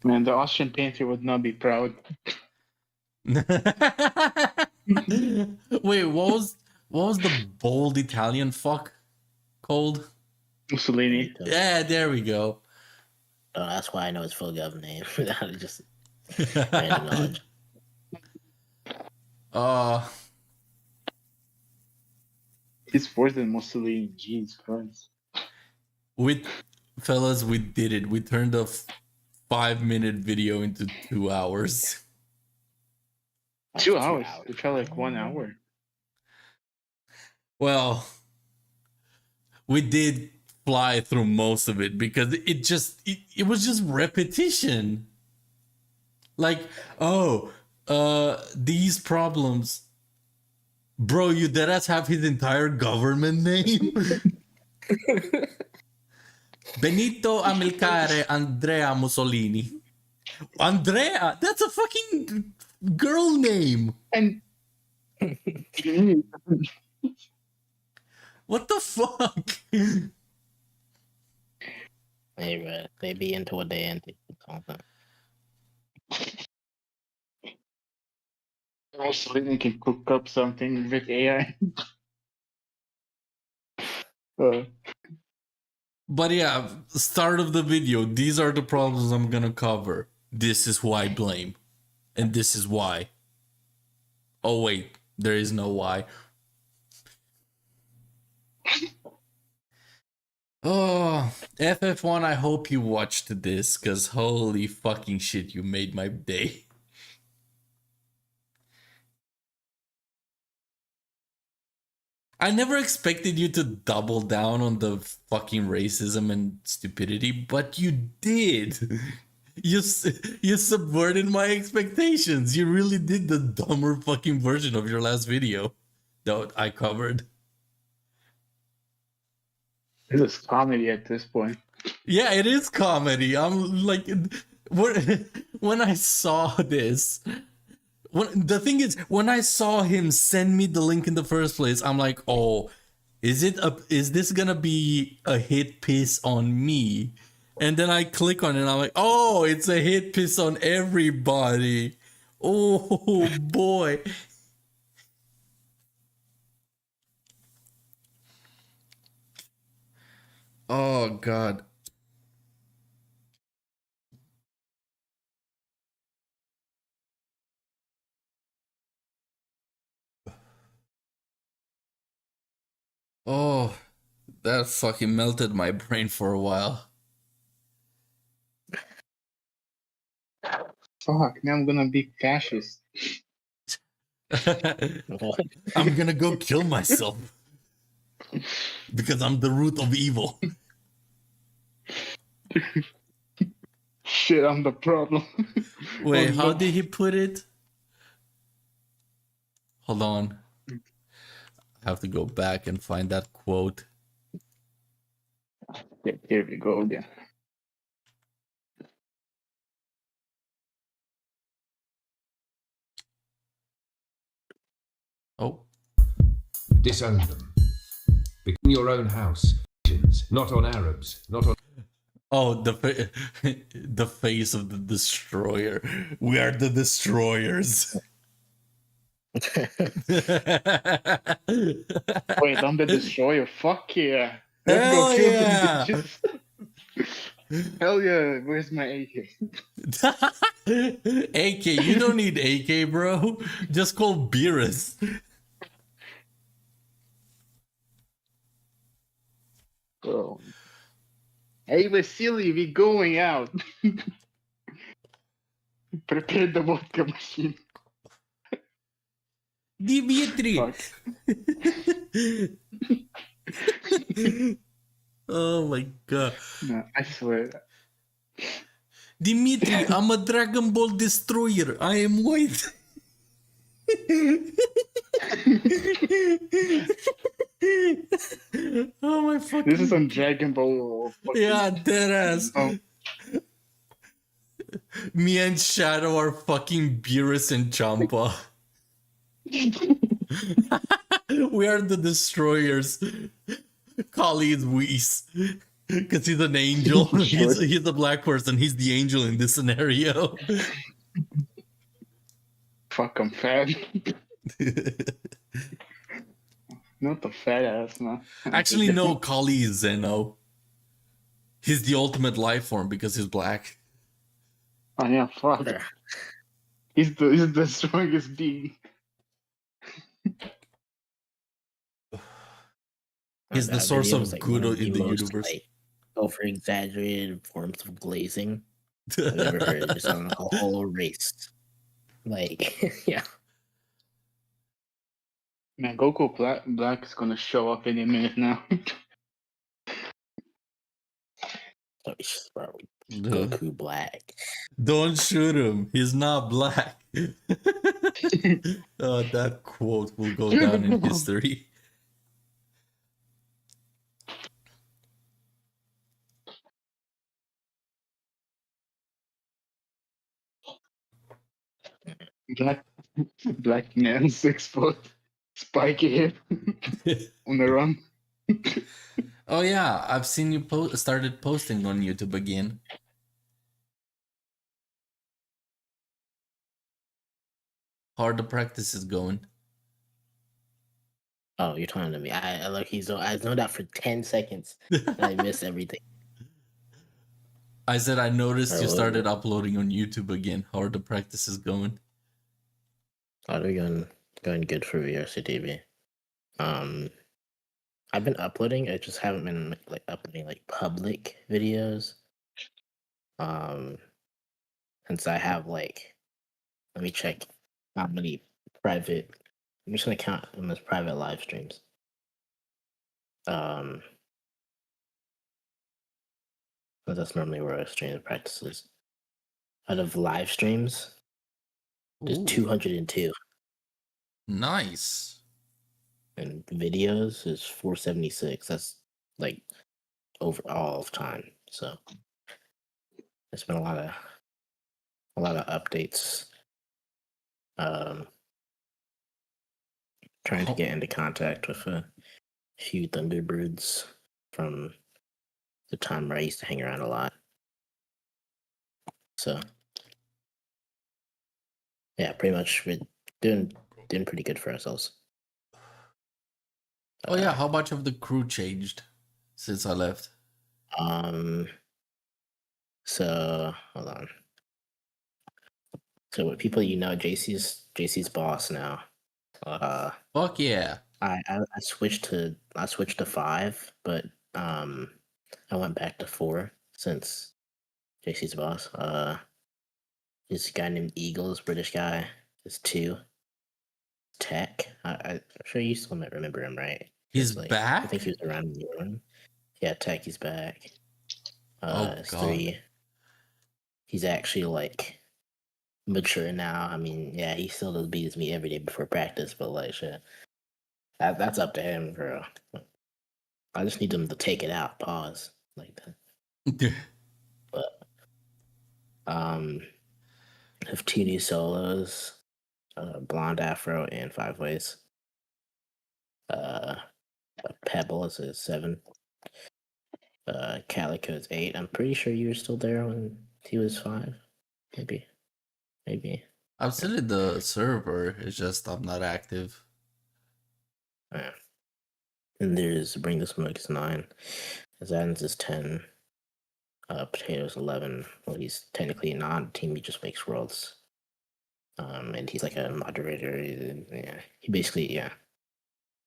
Man, the Austrian painter would not be proud. Wait, what was the bold Italian fuck called? Mussolini. Yeah, there we go. Oh, that's why I know his full gov name. Just random knowledge. He's worse than Mussolini. Jesus Christ. Fellas, we did it. We turned a 5-minute video into 2 hours. 2 hours. It felt like 1 hour. Well, we did fly through most of it because it was just repetition. Like, these problems. Bro, you deadass have his entire government name? Benito Amilcare Andrea Mussolini. Andrea? That's a fucking girl name. And What the fuck? Hey, they be into what they into. Mussolini can cook up something with AI. But yeah, start of the video. These are the problems I'm gonna cover. This is who I blame. And this is why. Oh wait, there is no why. Oh, FF1, I hope you watched this, because holy fucking shit, you made my day. I never expected you to double down on the fucking racism and stupidity, but you did. You subverted my expectations. You really did the dumber fucking version of your last video that I covered. This is comedy at this point. Yeah, it is comedy. I'm like, when I saw this, the thing is, when I saw him send me the link in the first place, I'm like, oh, is this gonna be a hit piece on me? And then I click on it and I'm like, oh, it's a hit piece on everybody. Oh boy. Oh god. Oh, that fucking melted my brain for a while. Fuck, now I'm gonna be fascist. I'm gonna go kill myself because I'm the root of evil. Shit, I'm the problem. Wait, Oh, how no. did he put it? Hold on. I have to go back and find that quote. Yeah, here we go again. Oh. Disown them. Begin your own house. Not on Arabs, not on... Oh, the face of the destroyer. We are the destroyers. Wait, I'm the destroyer. Fuck yeah. Let's Hell go kill yeah. some bitches. Hell yeah. Where's my AK? AK, you don't need AK, bro. Just call Beerus. Oh. Hey, Vasily, we going out. Prepare the vodka machine. Dimitri. Fuck. Oh my god. No, I swear. Dimitri, I'm a Dragon Ball destroyer. I am white. Oh my fucking. This is on Dragon Ball. Fucking... Yeah, deadass. Oh. Me and Shadow are fucking Beerus and Champa. We are the destroyers. Kali is Whis. Because he's an angel. He's a black person. He's the angel in this scenario. Fuck, I'm fat. Not the fat ass, man. Actually, no, Kali is Zeno. He's the ultimate life form because he's black. Oh yeah, fuck. He's the strongest being. He's the That source video of was, like, good one of in the most, universe. like, over exaggerated forms of glazing I've ever heard. Just on a whole race. Like, yeah. Man, Goku Black is gonna show up any minute now. Oh, shit, bro. Goku Black. Don't shoot him. He's not black. That quote will go down in history. Black man, 6 foot, spiky hair, on the run. Oh yeah, I've seen you started posting on YouTube again. How are the practices going? Oh, you're talking to me. I look. I zoned out for 10 seconds. And I missed everything. I said I noticed you Hello. started uploading on YouTube again. How are the practices going? Oh, they're going good for VRCTV. I've been uploading. I just haven't been like uploading like public videos. Since I have like, let me check how many private. I'm just gonna count them as private live streams. But that's normally where I stream the practices. Out of live streams, there's Ooh, 202, nice. and videos is 476. That's like over all of time. So there's been a lot of updates. Trying to get into contact with a few Thunderbirds from the time where I used to hang around a lot. So yeah, pretty much we're doing pretty good for ourselves. Oh yeah, how much of the crew changed since I left? So hold on. So what people JC's boss now. Fuck yeah. I switched to 5, but I went back to 4 since JC's boss. This guy named Eagles, British guy, is 2. Tech. I'm sure you still might remember him, right? He's I back? think he was around the one. Yeah, Tech, he's back. Oh It's god. 3. He's actually like mature now. I mean, yeah, he still does beats me every day before practice, but like shit. That's up to him, bro. I just need him to take it out. Pause. Like that. But I have 2 new solos. Blonde Afro and 5 Ways. Pebble is a 7. Calico's 8. I'm pretty sure you were still there when he was 5. Maybe. I'm still in the server, it's just I'm not active. Yeah. And there's Bring the Smoke is 9. Zadens is 10. Potatoes 11. Well, he's technically not a team. He just makes worlds. And he's like a moderator. Yeah, he basically, yeah,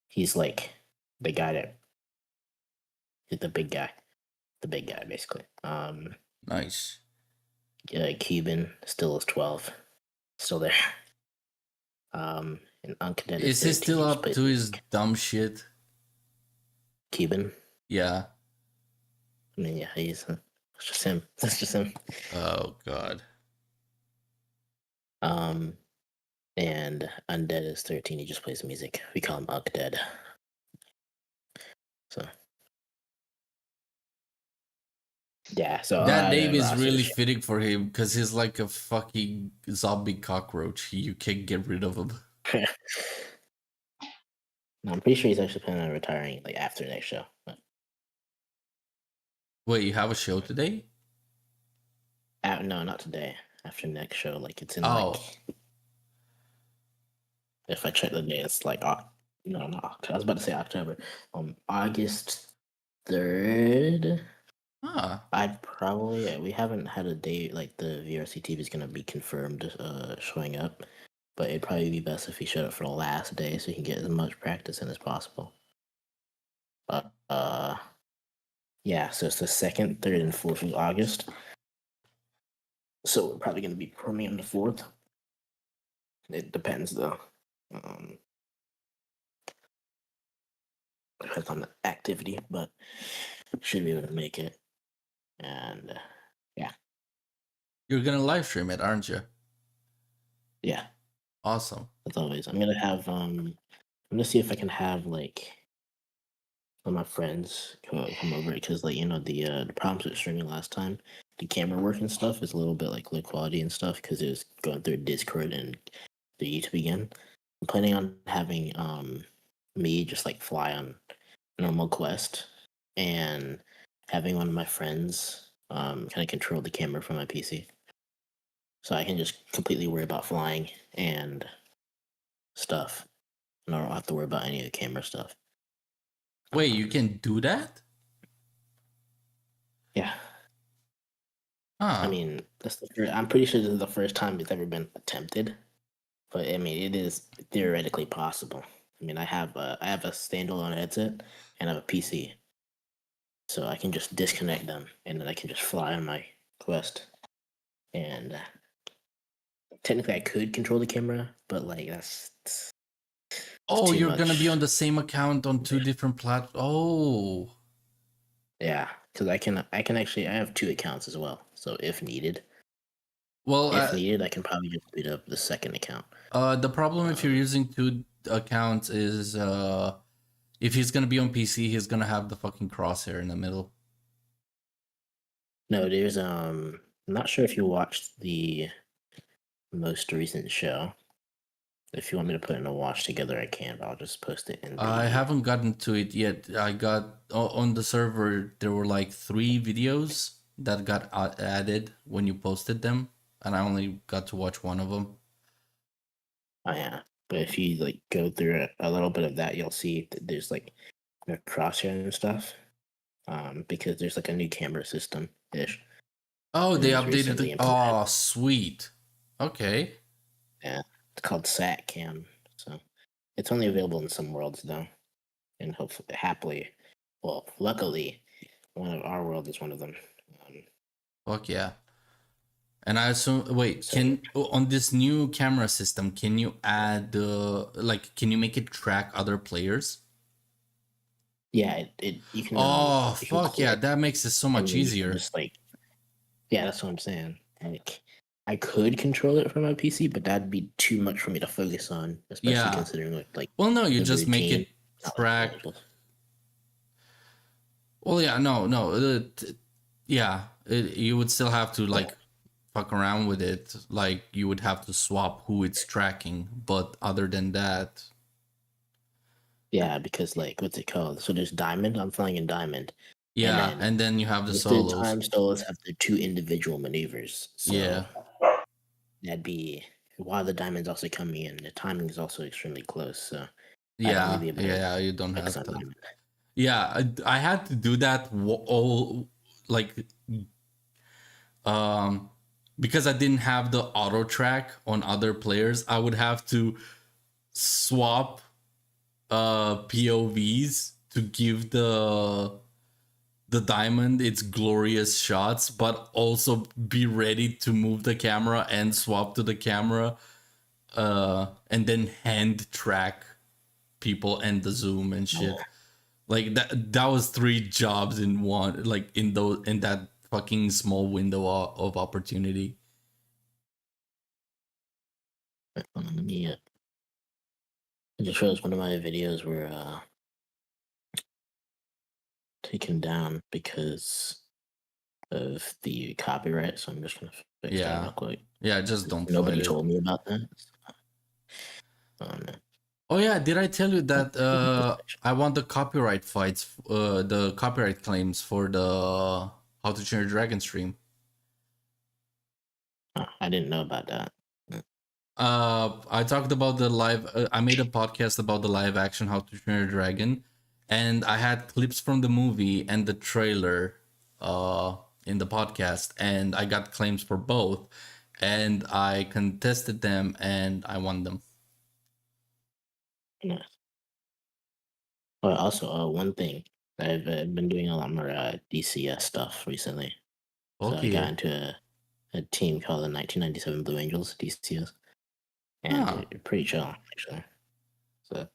he's like the guy that he's the big guy basically. Nice. Cuban still is 12, still there. And Uncadet Is is he 13. still just up plays to his music. dumb shit? Cuban? Yeah. I mean, yeah, he's that's just him. That's just him. Oh god. And Undead is 13. He just plays music. We call him Undead. So yeah, so That name is roster really is- fitting for him because he's like a fucking zombie cockroach. You can't get rid of him. No, I'm pretty sure he's actually planning on retiring like after next show. But, Wait, you have a show today? no, not today. After next show, like it's in Oh. like if I check the day, it's like no, I was about to say October. August 3rd. Ah. We haven't had a date like the VRC TV is gonna be confirmed showing up, but it'd probably be best if he showed up for the last day so he can get as much practice in as possible. Yeah, so it's the 2nd, 3rd, and 4th of August. So we're probably gonna be performing on the 4th. It depends though. Depends on the activity, but should be able to make it. And yeah. You're gonna live stream it, aren't you? Yeah. Awesome. As always, I'm gonna see if I can have like some of my friends come over because like the problems with streaming last time, the camera work and stuff is a little bit like low quality and stuff because it was going through Discord and the YouTube again. I'm planning on having me just like fly on normal quest and having one of my friends kind of control the camera from my PC. So I can just completely worry about flying and stuff. And I don't have to worry about any of the camera stuff. Wait, you can do that? Yeah. Huh. I mean, I'm pretty sure this is the first time it's ever been attempted. But I mean, it is theoretically possible. I mean, I have a standalone headset and I have a PC. So I can just disconnect them and then I can just fly on my Quest. And technically I could control the camera, but like that's Oh, too you're gonna be much. on the same account on 2 different platforms. Oh. Yeah, because I have 2 accounts as well. So if needed, Well, I can probably just boot up the second account. the problem if you're using 2 accounts is if he's gonna be on PC, he's gonna have the fucking crosshair in the middle. No, there's I'm not sure if you watched the most recent show. If you want me to put in a watch together, I can. But I'll just post it in. I haven't gotten to it yet. I got on the server. There were like 3 videos that got added when you posted them, and I only got to watch one of them. Oh yeah, but if you like go through a little bit of that, you'll see that there's like a crosshair and stuff. Because there's like a new camera system ish. Oh, And they it was updated recently the. implemented. Oh, sweet. Okay. Yeah, it's called SAT Cam. So it's only available in some worlds though, and hopefully, happily, well, luckily, one of our world is one of them. Fuck yeah. And I assume, wait, So can on this new camera system, can you add like, can you make it track other players? yeah, you can Oh, you can fuck yeah, click that makes it so and much then you can easier. just like, yeah, that's what I'm saying. Like I could control it from my PC, but that'd be too much for me to focus on, especially Yeah. considering like Well, no, you the just make routine. it Not like track. multiples. Well, yeah, no. Yeah, you would still have to like fuck around with it. Like you would have to swap who it's tracking, but other than that, Yeah, because like what's it called? So there's Diamond. I'm flying in Diamond, and yeah, then and then you have the most of the solos. time solos have the two individual maneuvers. So Yeah, that'd be while the diamond's also coming in. The timing is also extremely close. So I'd only yeah, be able to yeah. You don't fix have on to. diamond. Yeah, I had to do that all like um because I didn't have the auto track on other players. I would have to swap POVs to give the diamond its glorious shots, but also be ready to move the camera and swap to the camera, and then hand track people and the zoom and shit. Oh, Like that was 3 jobs in one, like in that fucking small window of opportunity. let me. It just shows one of my videos were taken down because of the copyright. So I'm just gonna fix that Yeah. real quick. Yeah, just don't Nobody fight it. told me about that. No. Oh yeah, did I tell you that I won the copyright fights, the copyright claims for the How to Train Your Dragon stream? Oh, I didn't know about that. I talked about the live. I made a podcast about the live action How to Train Your Dragon, and I had clips from the movie and the trailer, in the podcast, and I got claims for both, and I contested them and I won them. Nice. But also, one thing I've been doing a lot more DCS stuff recently. So I got Okay. into a team called the 1997 Blue Angels DCS, and Huh. they're pretty chill actually. So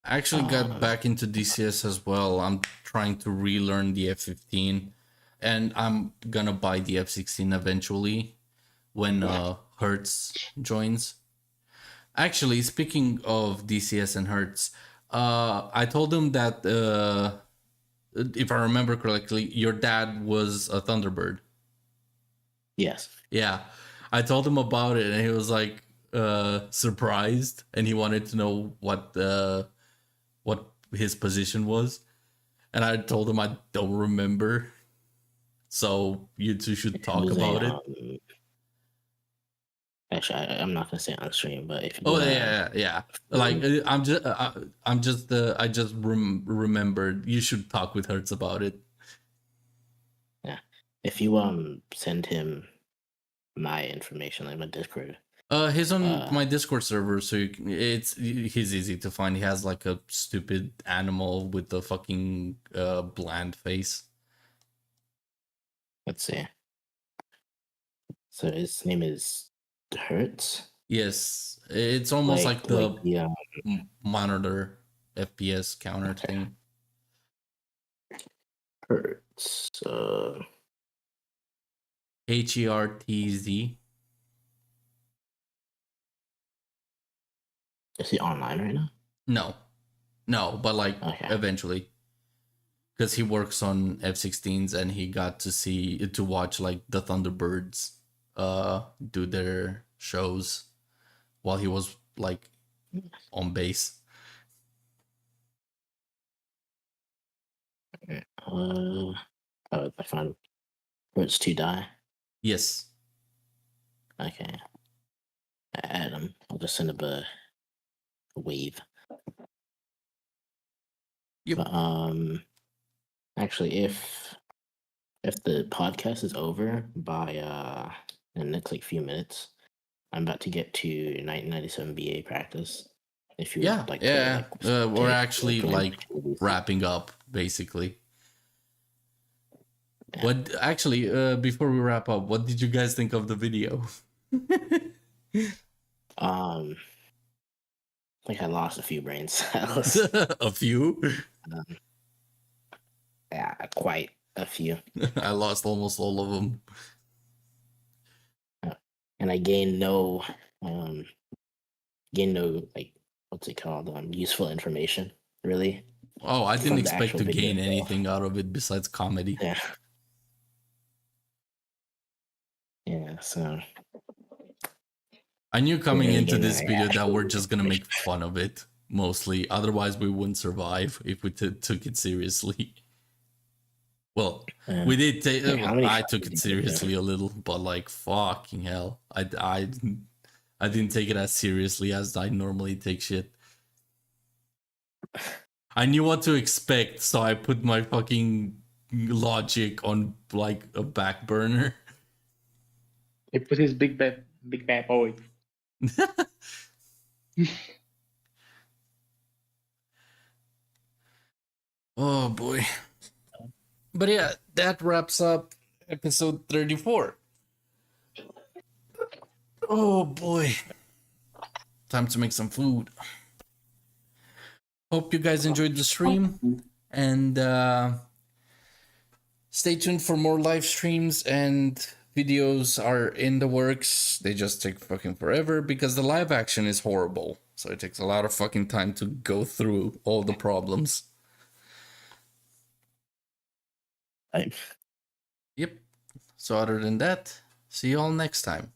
I actually got back into DCS as well. I'm trying to relearn the F15, and I'm gonna buy the F16 eventually when Hertz joins. Actually, speaking of DCS and Hertz, I told him that if I remember correctly, your dad was a Thunderbird. yes, Yeah, I told him about it, and he was like surprised, and he wanted to know what his position was, and I told him I don't remember. So you two should it talk was about a. it. Actually, I'm not gonna say it on stream, but if you Oh wanna, yeah. Like I just remembered. You should talk with Hertz about it. yeah, if you send him my information, like my Discord. He's on my Discord server, so he's easy to find. He has like a stupid animal with a fucking bland face. Let's see. So his name is Hertz. Yes, it's almost like the the monitor FPS counter thing. Hertz. HERTZ. Is he online right now? No, but like Okay. eventually, because he works on F16s and he got to watch like the Thunderbirds do their shows while he was like on base. I found Words to die. Yes. Okay. I add him. I'll just send him a wave. Yep. But, actually, if the podcast is over by in the next like few minutes, I'm about to get to 1997 BA practice. If you Yeah, would like yeah. to like, We're take actually join like the- wrapping up, basically. Yeah. What actually? Before we wrap up, what did you guys think of the video? I think I lost a few brain cells. A few. Yeah, quite a few. I lost almost all of them. And I gained no like what's it called? Useful information, really. Oh, I didn't From the expect actual to video gain itself. anything out of it besides comedy. Yeah. Yeah, so I knew coming really into getting this like video that actual we're just gonna make information. fun of it mostly. Otherwise, we wouldn't survive if we took it seriously. Well, we did take. Like, how many I shots took did it you give seriously a little, but like fucking hell, I didn't take it as seriously as I normally take shit. I knew what to expect, so I put my fucking logic on like a back burner. He put his big bad boy. Oh boy. But yeah, that wraps up episode 34. Oh boy. Time to make some food. Hope you guys enjoyed the stream, and stay tuned for more live streams, and videos are in the works. They just take fucking forever because the live action is horrible. So it takes a lot of fucking time to go through all the problems. Yep. So other than that, see you all next time.